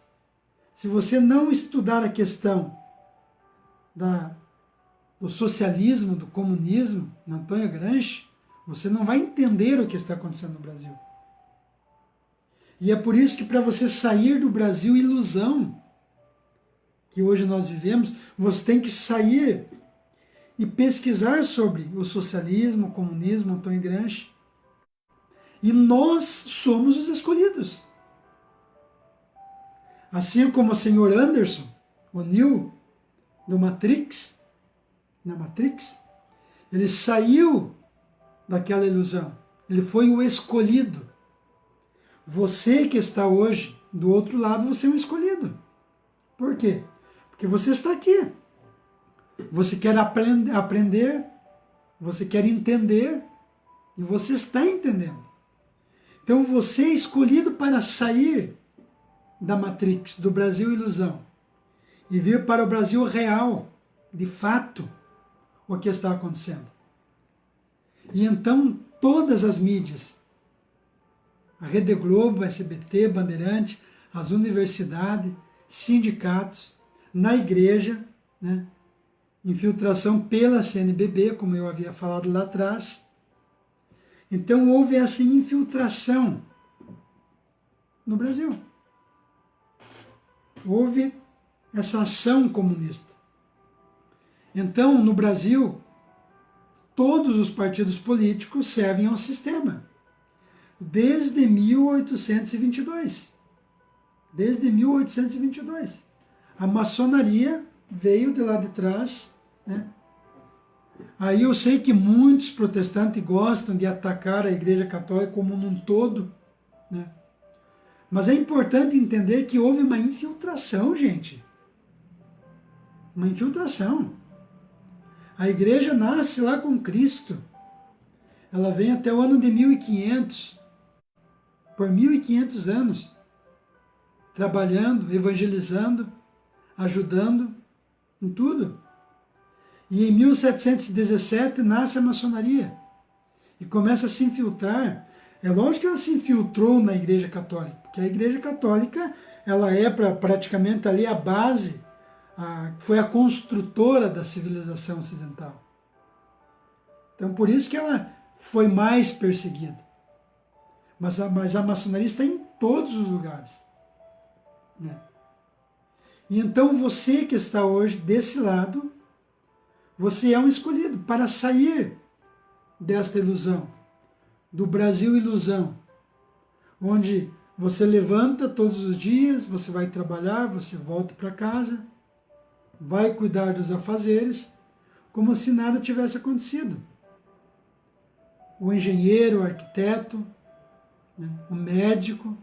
se você não estudar a questão do socialismo, do comunismo, na Antônio Gramsci, você não vai entender o que está acontecendo no Brasil. E é por isso que para você sair do Brasil ilusão que hoje nós vivemos, você tem que sair e pesquisar sobre o socialismo, o comunismo, Antônio Gramsci. E nós somos os escolhidos. Assim como o senhor Anderson, o Neo do Matrix, na Matrix, ele saiu daquela ilusão. Ele foi o escolhido. Você que está hoje do outro lado, você é um escolhido. Por quê? Porque você está aqui. Você quer aprender, você quer entender, e você está entendendo. Então você é escolhido para sair da Matrix, do Brasil ilusão, e vir para o Brasil real, de fato, o que está acontecendo. E então todas as mídias, a Rede Globo, SBT, Bandeirante, as universidades, sindicatos, na igreja, né? Infiltração pela CNBB, como eu havia falado lá atrás. Então houve essa infiltração no Brasil. Houve essa ação comunista. Então, no Brasil, todos os partidos políticos servem ao sistema. Desde 1822. Desde 1822. A maçonaria veio de lá de trás, né? Aí eu sei que muitos protestantes gostam de atacar a Igreja Católica como um todo, né? Mas é importante entender que houve uma infiltração, gente. Uma infiltração. A igreja nasce lá com Cristo. Ela vem até o ano de 1500. Por 1500 anos. Trabalhando, evangelizando, ajudando em tudo. E em 1717 nasce a maçonaria. E começa a se infiltrar. É lógico que ela se infiltrou na Igreja Católica, porque a Igreja Católica ela é praticamente ali a base, foi a construtora da civilização ocidental. Então por isso que ela foi mais perseguida. Mas a maçonaria está em todos os lugares, né? E então você que está hoje desse lado, você é um escolhido para sair desta ilusão, do Brasil ilusão, onde você levanta todos os dias, você vai trabalhar, você volta para casa, vai cuidar dos afazeres, como se nada tivesse acontecido. O engenheiro, o arquiteto, né, o médico.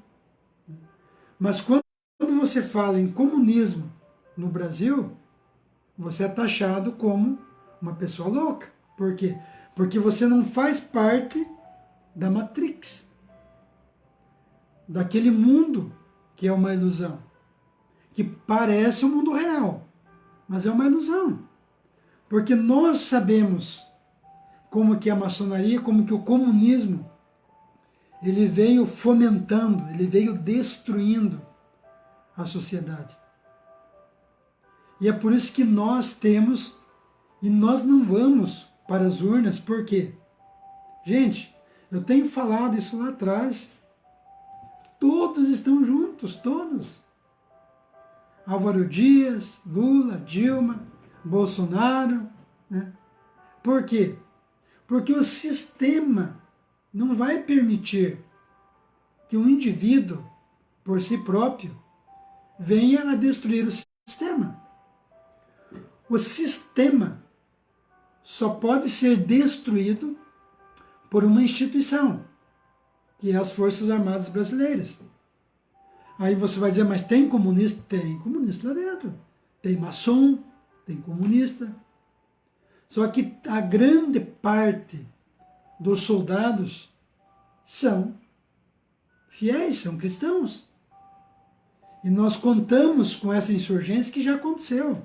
Mas quando você fala em comunismo no Brasil, você é taxado como uma pessoa louca. Por quê? Porque você não faz parte da Matrix, daquele mundo que é uma ilusão, que parece um mundo real, mas é uma ilusão. Porque nós sabemos como que a maçonaria, como que o comunismo, ele veio fomentando, ele veio destruindo a sociedade. E é por isso que nós temos, e nós não vamos para as urnas, por quê? Gente, eu tenho falado isso lá atrás, todos estão juntos, todos. Álvaro Dias, Lula, Dilma, Bolsonaro, né? Por quê? Porque o sistema não vai permitir que um indivíduo, por si próprio, venha a destruir o sistema. O sistema só pode ser destruído por uma instituição, que é as Forças Armadas Brasileiras. Aí você vai dizer, mas tem comunista? Tem comunista lá dentro. Tem maçom, tem comunista. Só que a grande parte dos soldados são fiéis, são cristãos. E nós contamos com essa insurgência que já aconteceu.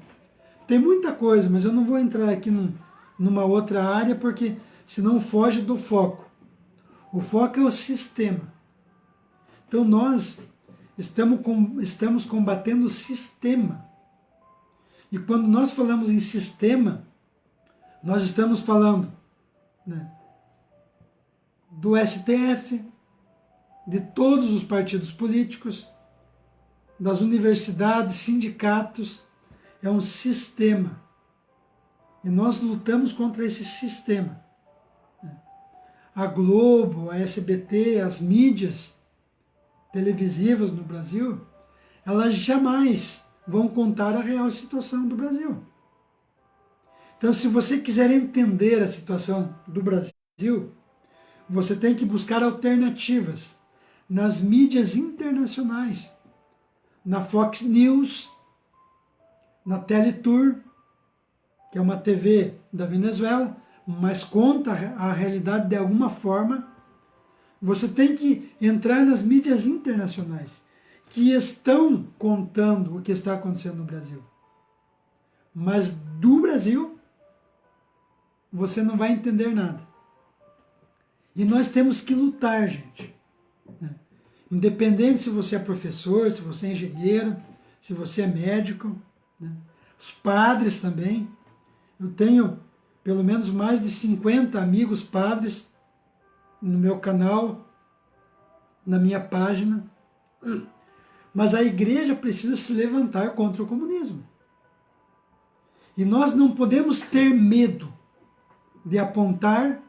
Tem muita coisa, mas eu não vou entrar aqui numa outra área, porque senão foge do foco. O foco é o sistema. Então nós estamos combatendo o sistema. E quando nós falamos em sistema, nós estamos falando, né, do STF, de todos os partidos políticos, das universidades, sindicatos. É um sistema. E nós lutamos contra esse sistema. A Globo, a SBT, as mídias televisivas no Brasil, elas jamais vão contar a real situação do Brasil. Então, se você quiser entender a situação do Brasil, você tem que buscar alternativas nas mídias internacionais, na Fox News, na Teletour, que é uma TV da Venezuela, mas conta a realidade de alguma forma. Você tem que entrar nas mídias internacionais, que estão contando o que está acontecendo no Brasil. Mas do Brasil, você não vai entender nada. E nós temos que lutar, gente. Independente se você é professor, se você é engenheiro, se você é médico, né? Os padres também. Eu tenho pelo menos mais de 50 amigos padres no meu canal, na minha página. Mas a igreja precisa se levantar contra o comunismo. E nós não podemos ter medo de apontar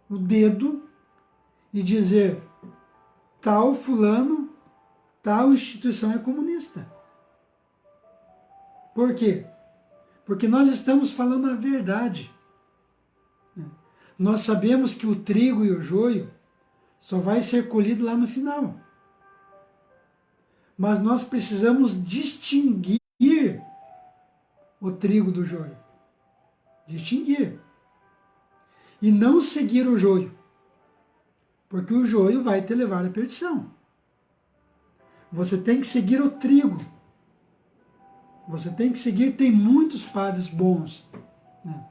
o dedo e dizer tal fulano, tal instituição é comunista. Por quê? Porque nós estamos falando a verdade. Nós sabemos que o trigo e o joio só vai ser colhido lá no final. Mas nós precisamos distinguir o trigo do joio. Distinguir. E não seguir o joio. Porque o joio vai te levar à perdição. Você tem que seguir o trigo. Você tem que seguir, tem muitos padres bons. Né?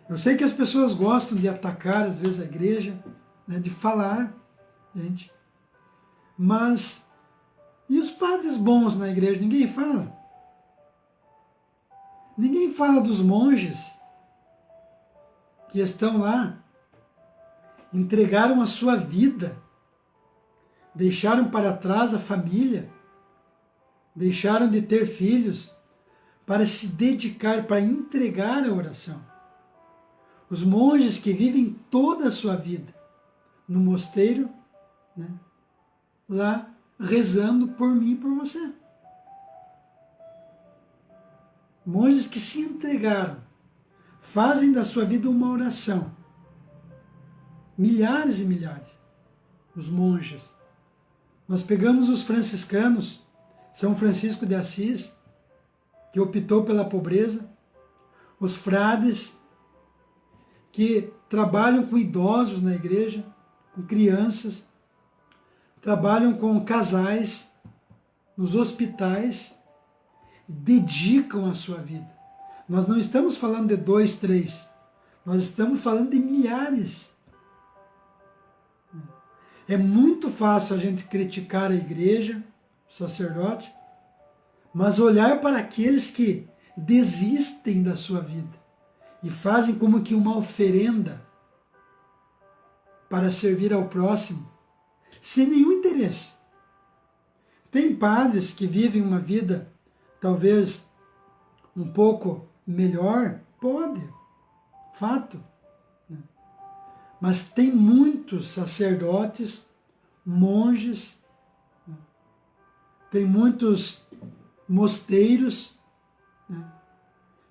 Eu sei que as pessoas gostam de atacar, às vezes, a igreja, né, de falar, gente. Mas, e os padres bons na igreja? Ninguém fala. Ninguém fala dos monges que estão lá, entregaram a sua vida, deixaram para trás a família, deixaram de ter filhos para se dedicar, para entregar a oração. Os monges que vivem toda a sua vida no mosteiro, né, lá rezando por mim e por você. Monges que se entregaram, fazem da sua vida uma oração. Milhares e milhares, os monges. Nós pegamos os franciscanos, São Francisco de Assis, que optou pela pobreza, os frades, que trabalham com idosos na igreja, com crianças, trabalham com casais, nos hospitais, dedicam a sua vida. Nós não estamos falando de 2, 3, nós estamos falando de milhares. É muito fácil a gente criticar a igreja, o sacerdote, mas olhar para aqueles que desistem da sua vida e fazem como que uma oferenda para servir ao próximo, sem nenhum interesse. Tem padres que vivem uma vida talvez um pouco melhor, pode, fato. Mas tem muitos sacerdotes, monges, tem muitos mosteiros, né,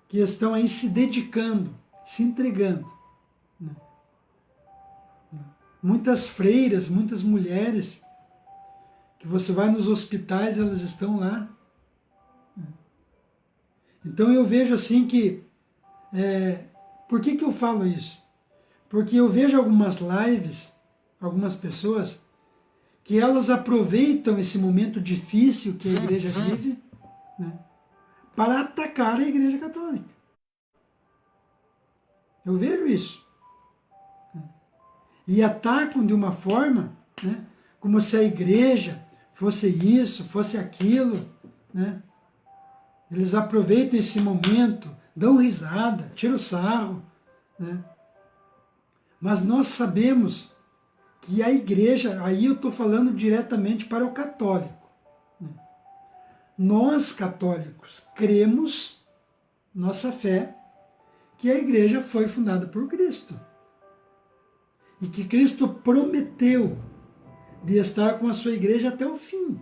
que estão aí se dedicando, se entregando. Né. Muitas freiras, muitas mulheres, que você vai nos hospitais, elas estão lá. Então eu vejo assim que, por que eu falo isso? Porque eu vejo algumas lives, algumas pessoas, que elas aproveitam esse momento difícil que a igreja vive, né, para atacar a igreja católica. Eu vejo isso. E atacam de uma forma, né, como se a igreja fosse isso, fosse aquilo. Né? Eles aproveitam esse momento, dão risada, tiram sarro. Né? Mas nós sabemos que a igreja, aí eu estou falando diretamente para o católico. Nós, católicos, cremos, nossa fé, que a igreja foi fundada por Cristo. E que Cristo prometeu de estar com a sua igreja até o fim,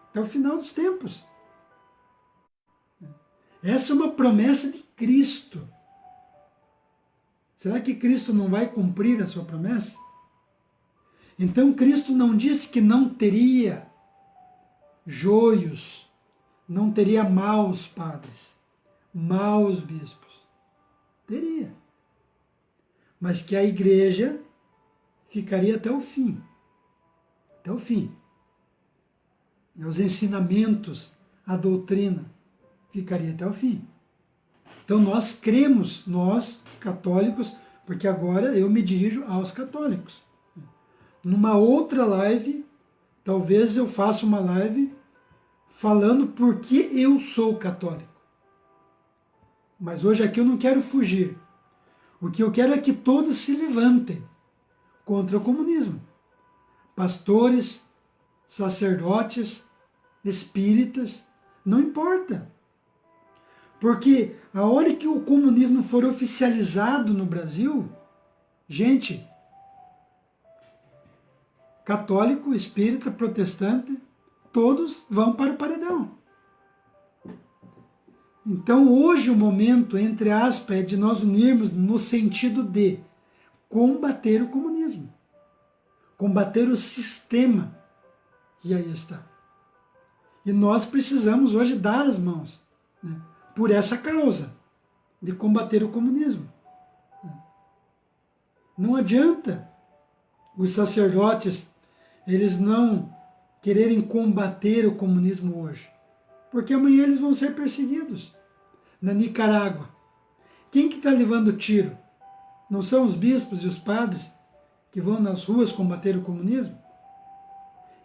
até o final dos tempos. Essa é uma promessa de Cristo. Será que Cristo não vai cumprir a sua promessa? Então Cristo não disse que não teria joios, não teria maus padres, maus bispos. Teria. Mas que a igreja ficaria até o fim. Até o fim. E os ensinamentos, a doutrina, ficaria até o fim. Então nós cremos, nós católicos, porque agora eu me dirijo aos católicos. Numa outra live, talvez eu faça uma live falando por que eu sou católico. Mas hoje aqui eu não quero fugir. O que eu quero é que todos se levantem contra o comunismo. Pastores, sacerdotes, espíritas, não importa. Porque a hora que o comunismo for oficializado no Brasil, gente, católico, espírita, protestante, todos vão para o paredão. Então hoje o momento, entre aspas, é de nós unirmos no sentido de combater o comunismo. Combater o sistema que aí está. E nós precisamos hoje dar as mãos, né, por essa causa de combater o comunismo. Não adianta os sacerdotes eles não quererem combater o comunismo hoje, porque amanhã eles vão ser perseguidos. Na Nicarágua, quem que está levando tiro? Não são os bispos e os padres que vão nas ruas combater o comunismo?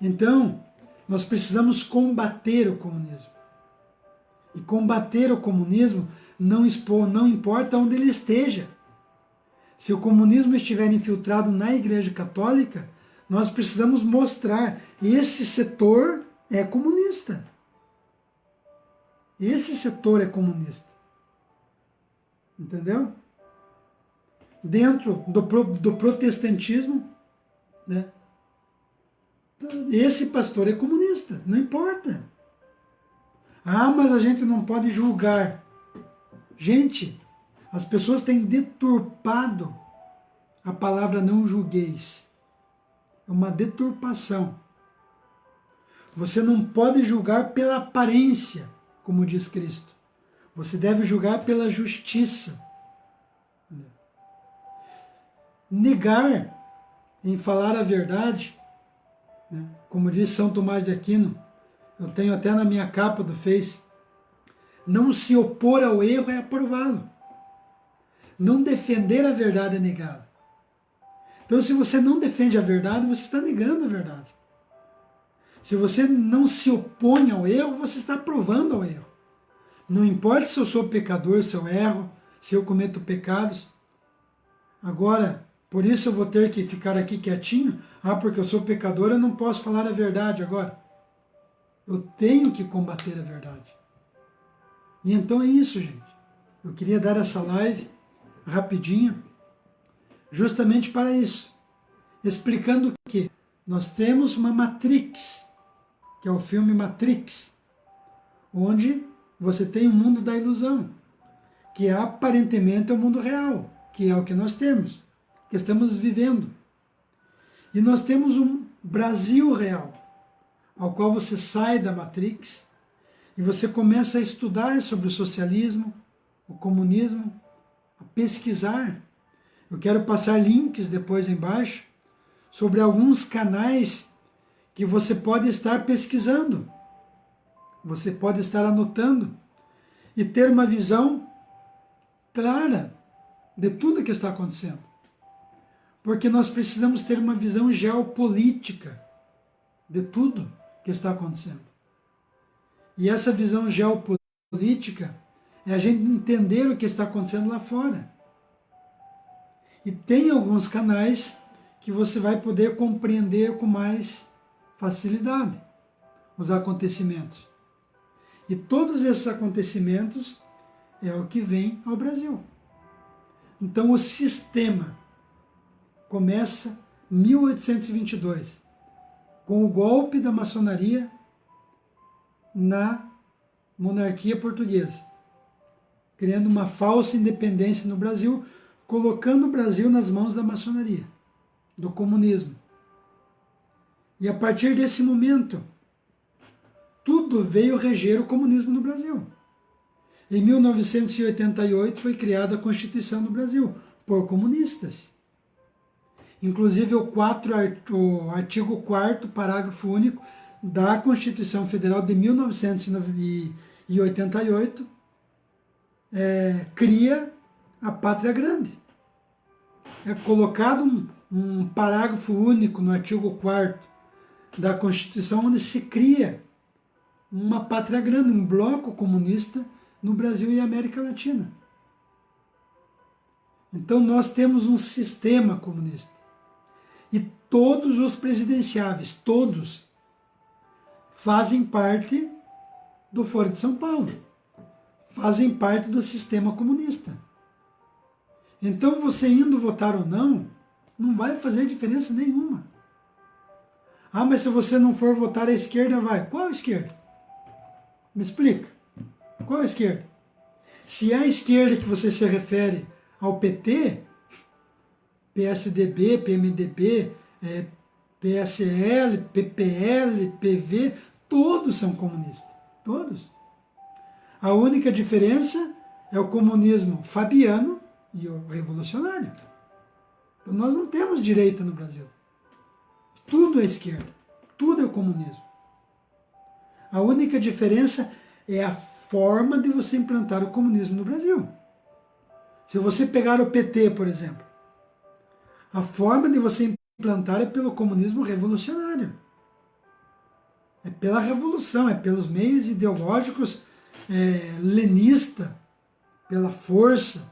Então, nós precisamos combater o comunismo. E combater o comunismo não importa onde ele esteja. Se o comunismo estiver infiltrado na Igreja Católica, nós precisamos mostrar esse setor é comunista. Esse setor é comunista. Entendeu? Dentro do protestantismo, né? Esse pastor é comunista, não importa. Ah, mas a gente não pode julgar. Gente, as pessoas têm deturpado a palavra não julgueis. É uma deturpação. Você não pode julgar pela aparência, como diz Cristo. Você deve julgar pela justiça. Negar em falar a verdade, né? Como diz São Tomás de Aquino, eu tenho até na minha capa do Face, não se opor ao erro é aprová-lo. Não defender a verdade é negá-la. Então, se você não defende a verdade, você está negando a verdade. Se você não se opõe ao erro, você está aprovando ao erro. Não importa se eu sou pecador, se eu erro, se eu cometo pecados. Agora, por isso eu vou ter que ficar aqui quietinho. Ah, porque eu sou pecador, eu não posso falar a verdade agora. Eu tenho que combater a verdade. E então é isso, gente. Eu queria dar essa live rapidinha, justamente para isso. Explicando que nós temos uma Matrix, que é o filme Matrix, onde você tem o mundo da ilusão, que aparentemente é o mundo real, que é o que nós temos, que estamos vivendo. E nós temos um Brasil real, ao qual você sai da Matrix e você começa a estudar sobre o socialismo, o comunismo, a pesquisar. Eu quero passar links depois embaixo sobre alguns canais que você pode estar pesquisando. Você pode estar anotando e ter uma visão clara de tudo que está acontecendo. Porque nós precisamos ter uma visão geopolítica de tudo que está acontecendo. E essa visão geopolítica é a gente entender o que está acontecendo lá fora. E tem alguns canais que você vai poder compreender com mais facilidade os acontecimentos. E todos esses acontecimentos é o que vem ao Brasil. Então o sistema começa em 1822, com o golpe da maçonaria na monarquia portuguesa, criando uma falsa independência no Brasil, colocando o Brasil nas mãos da maçonaria, do comunismo. E a partir desse momento, tudo veio reger o comunismo no Brasil. Em 1988 foi criada a Constituição do Brasil, por comunistas. Inclusive o artigo 4º, parágrafo único da Constituição Federal de 1988 cria a Pátria Grande. É colocado um parágrafo único no artigo 4º da Constituição, onde se cria uma pátria grande, um bloco comunista no Brasil e América Latina. Então nós temos um sistema comunista. E todos os presidenciáveis, todos, fazem parte do Foro de São Paulo. Fazem parte do sistema comunista. Então você indo votar ou não, não vai fazer diferença nenhuma. Ah, mas se você não for votar à esquerda, vai. Qual esquerda? Me explica. Qual esquerda? Se é a esquerda que você se refere ao PT, PSDB, PMDB, PSL, PPL, PV, todos são comunistas. Todos. A única diferença é o comunismo fabiano e o revolucionário. Então nós não temos direita no Brasil. Tudo é esquerda. Tudo é o comunismo. A única diferença é a forma de você implantar o comunismo no Brasil. Se você pegar o PT, por exemplo, a forma de você implantar é pelo comunismo revolucionário. É pela revolução, é pelos meios ideológicos lenista, pela força,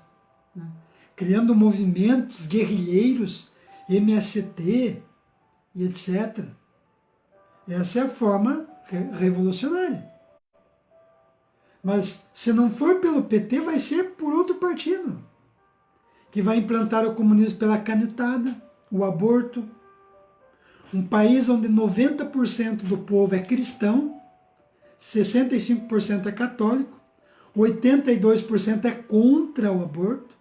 né? Criando movimentos guerrilheiros, MST e etc. Essa é a forma revolucionária. Mas se não for pelo PT, vai ser por outro partido, que vai implantar o comunismo pela canetada, o aborto. Um país onde 90% do povo é cristão, 65% é católico, 82% é contra o aborto,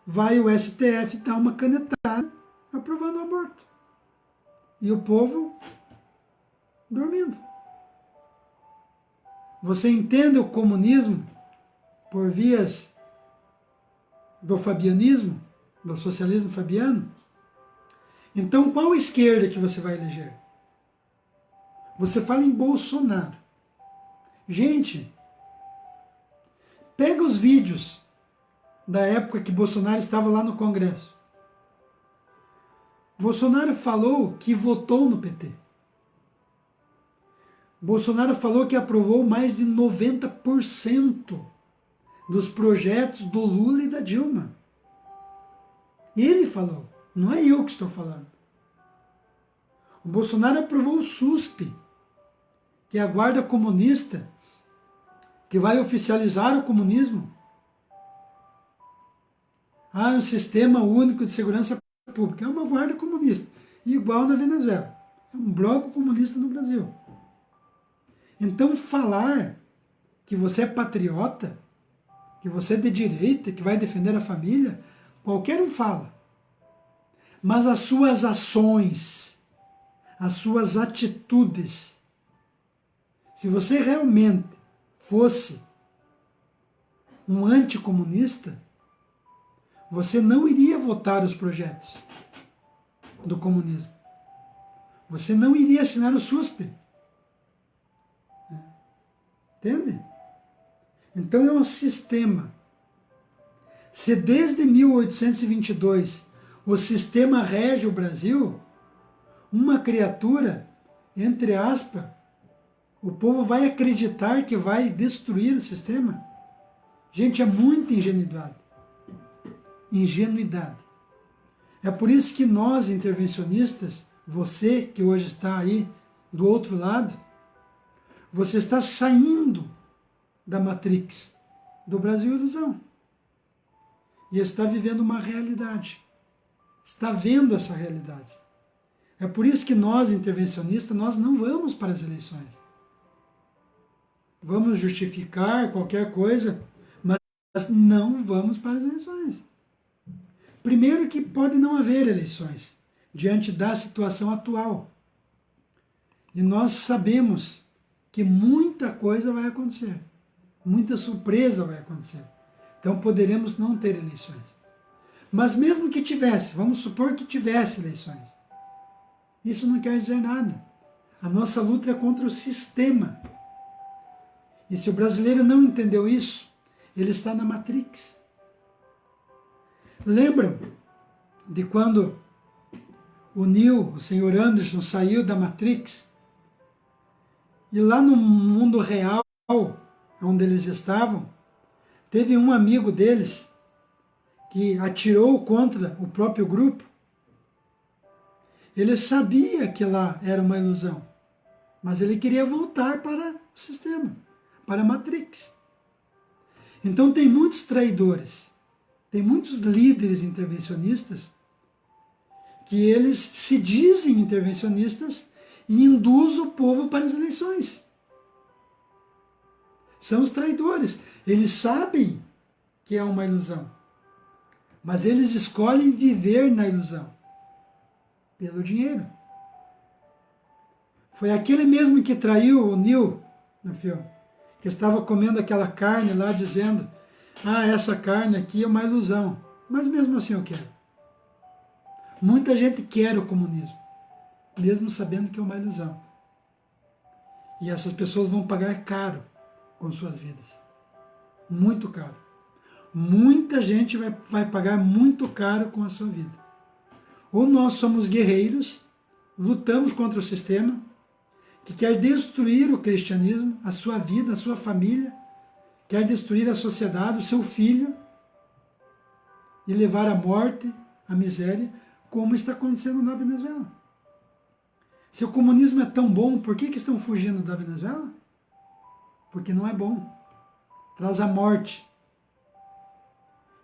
vai o STF dar uma canetada aprovando o aborto. E o povo dormindo. Você entende o comunismo por vias do fabianismo, do socialismo fabiano? Então, qual esquerda que você vai eleger? Você fala em Bolsonaro. Gente, pega os vídeos da época que Bolsonaro estava lá no Congresso. Bolsonaro falou que votou no PT. Bolsonaro falou que aprovou mais de 90% dos projetos do Lula e da Dilma. Ele falou, não é eu que estou falando. O Bolsonaro aprovou o SUSP, que é a guarda comunista, que vai oficializar o comunismo. Ah, um sistema único de segurança pública. É uma guarda comunista, igual na Venezuela. É um bloco comunista no Brasil. Então falar que você é patriota, que você é de direita, que vai defender a família, qualquer um fala. Mas as suas ações, as suas atitudes, se você realmente fosse um anticomunista, você não iria votar os projetos do comunismo. Você não iria assinar o SUSP. Entende? Então é um sistema. Se desde 1822 o sistema rege o Brasil, uma criatura, entre aspas, o povo vai acreditar que vai destruir o sistema? Gente, é muita ingenuidade. Ingenuidade. É por isso que nós, intervencionistas, você que hoje está aí do outro lado, você está saindo da Matrix, do Brasil Ilusão. E está vivendo uma realidade. Está vendo essa realidade. É por isso que nós, intervencionistas, nós não vamos para as eleições. Vamos justificar qualquer coisa, mas não vamos para as eleições. Primeiro que pode não haver eleições, diante da situação atual. E nós sabemos que muita coisa vai acontecer, muita surpresa vai acontecer. Então poderemos não ter eleições. Mas mesmo que tivesse, vamos supor que tivesse eleições, isso não quer dizer nada. A nossa luta é contra o sistema. E se o brasileiro não entendeu isso, ele está na Matrix. Lembram de quando o Neo, o senhor Anderson, saiu da Matrix? E lá no mundo real, onde eles estavam, teve um amigo deles que atirou contra o próprio grupo. Ele sabia que lá era uma ilusão, mas ele queria voltar para o sistema, para a Matrix. Então tem muitos traidores, tem muitos líderes intervencionistas que eles se dizem intervencionistas e induzem o povo para as eleições. São os traidores. Eles sabem que é uma ilusão, mas eles escolhem viver na ilusão pelo dinheiro. Foi aquele mesmo que traiu o Neo no filme, que estava comendo aquela carne lá dizendo: ah, essa carne aqui é uma ilusão, mas mesmo assim eu quero. Muita gente quer o comunismo, mesmo sabendo que é uma ilusão. E essas pessoas vão pagar caro com suas vidas. Muito caro. Muita gente vai pagar muito caro com a sua vida. Ou nós somos guerreiros, lutamos contra o sistema, que quer destruir o cristianismo, a sua vida, a sua família, quer destruir a sociedade, o seu filho, e levar à morte, à miséria, como está acontecendo na Venezuela. Se o comunismo é tão bom, por que estão fugindo da Venezuela? Porque não é bom. Traz a morte.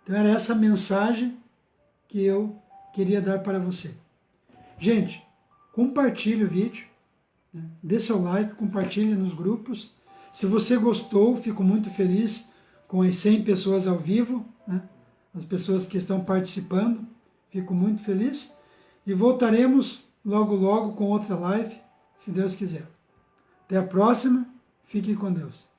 Então era essa mensagem que eu queria dar para você. Gente, compartilhe o vídeo, né? Dê seu like, compartilhe nos grupos. Se você gostou, fico muito feliz com as 100 pessoas ao vivo, né? As pessoas que estão participando, fico muito feliz. E voltaremos logo logo com outra live, se Deus quiser. Até a próxima, fiquem com Deus.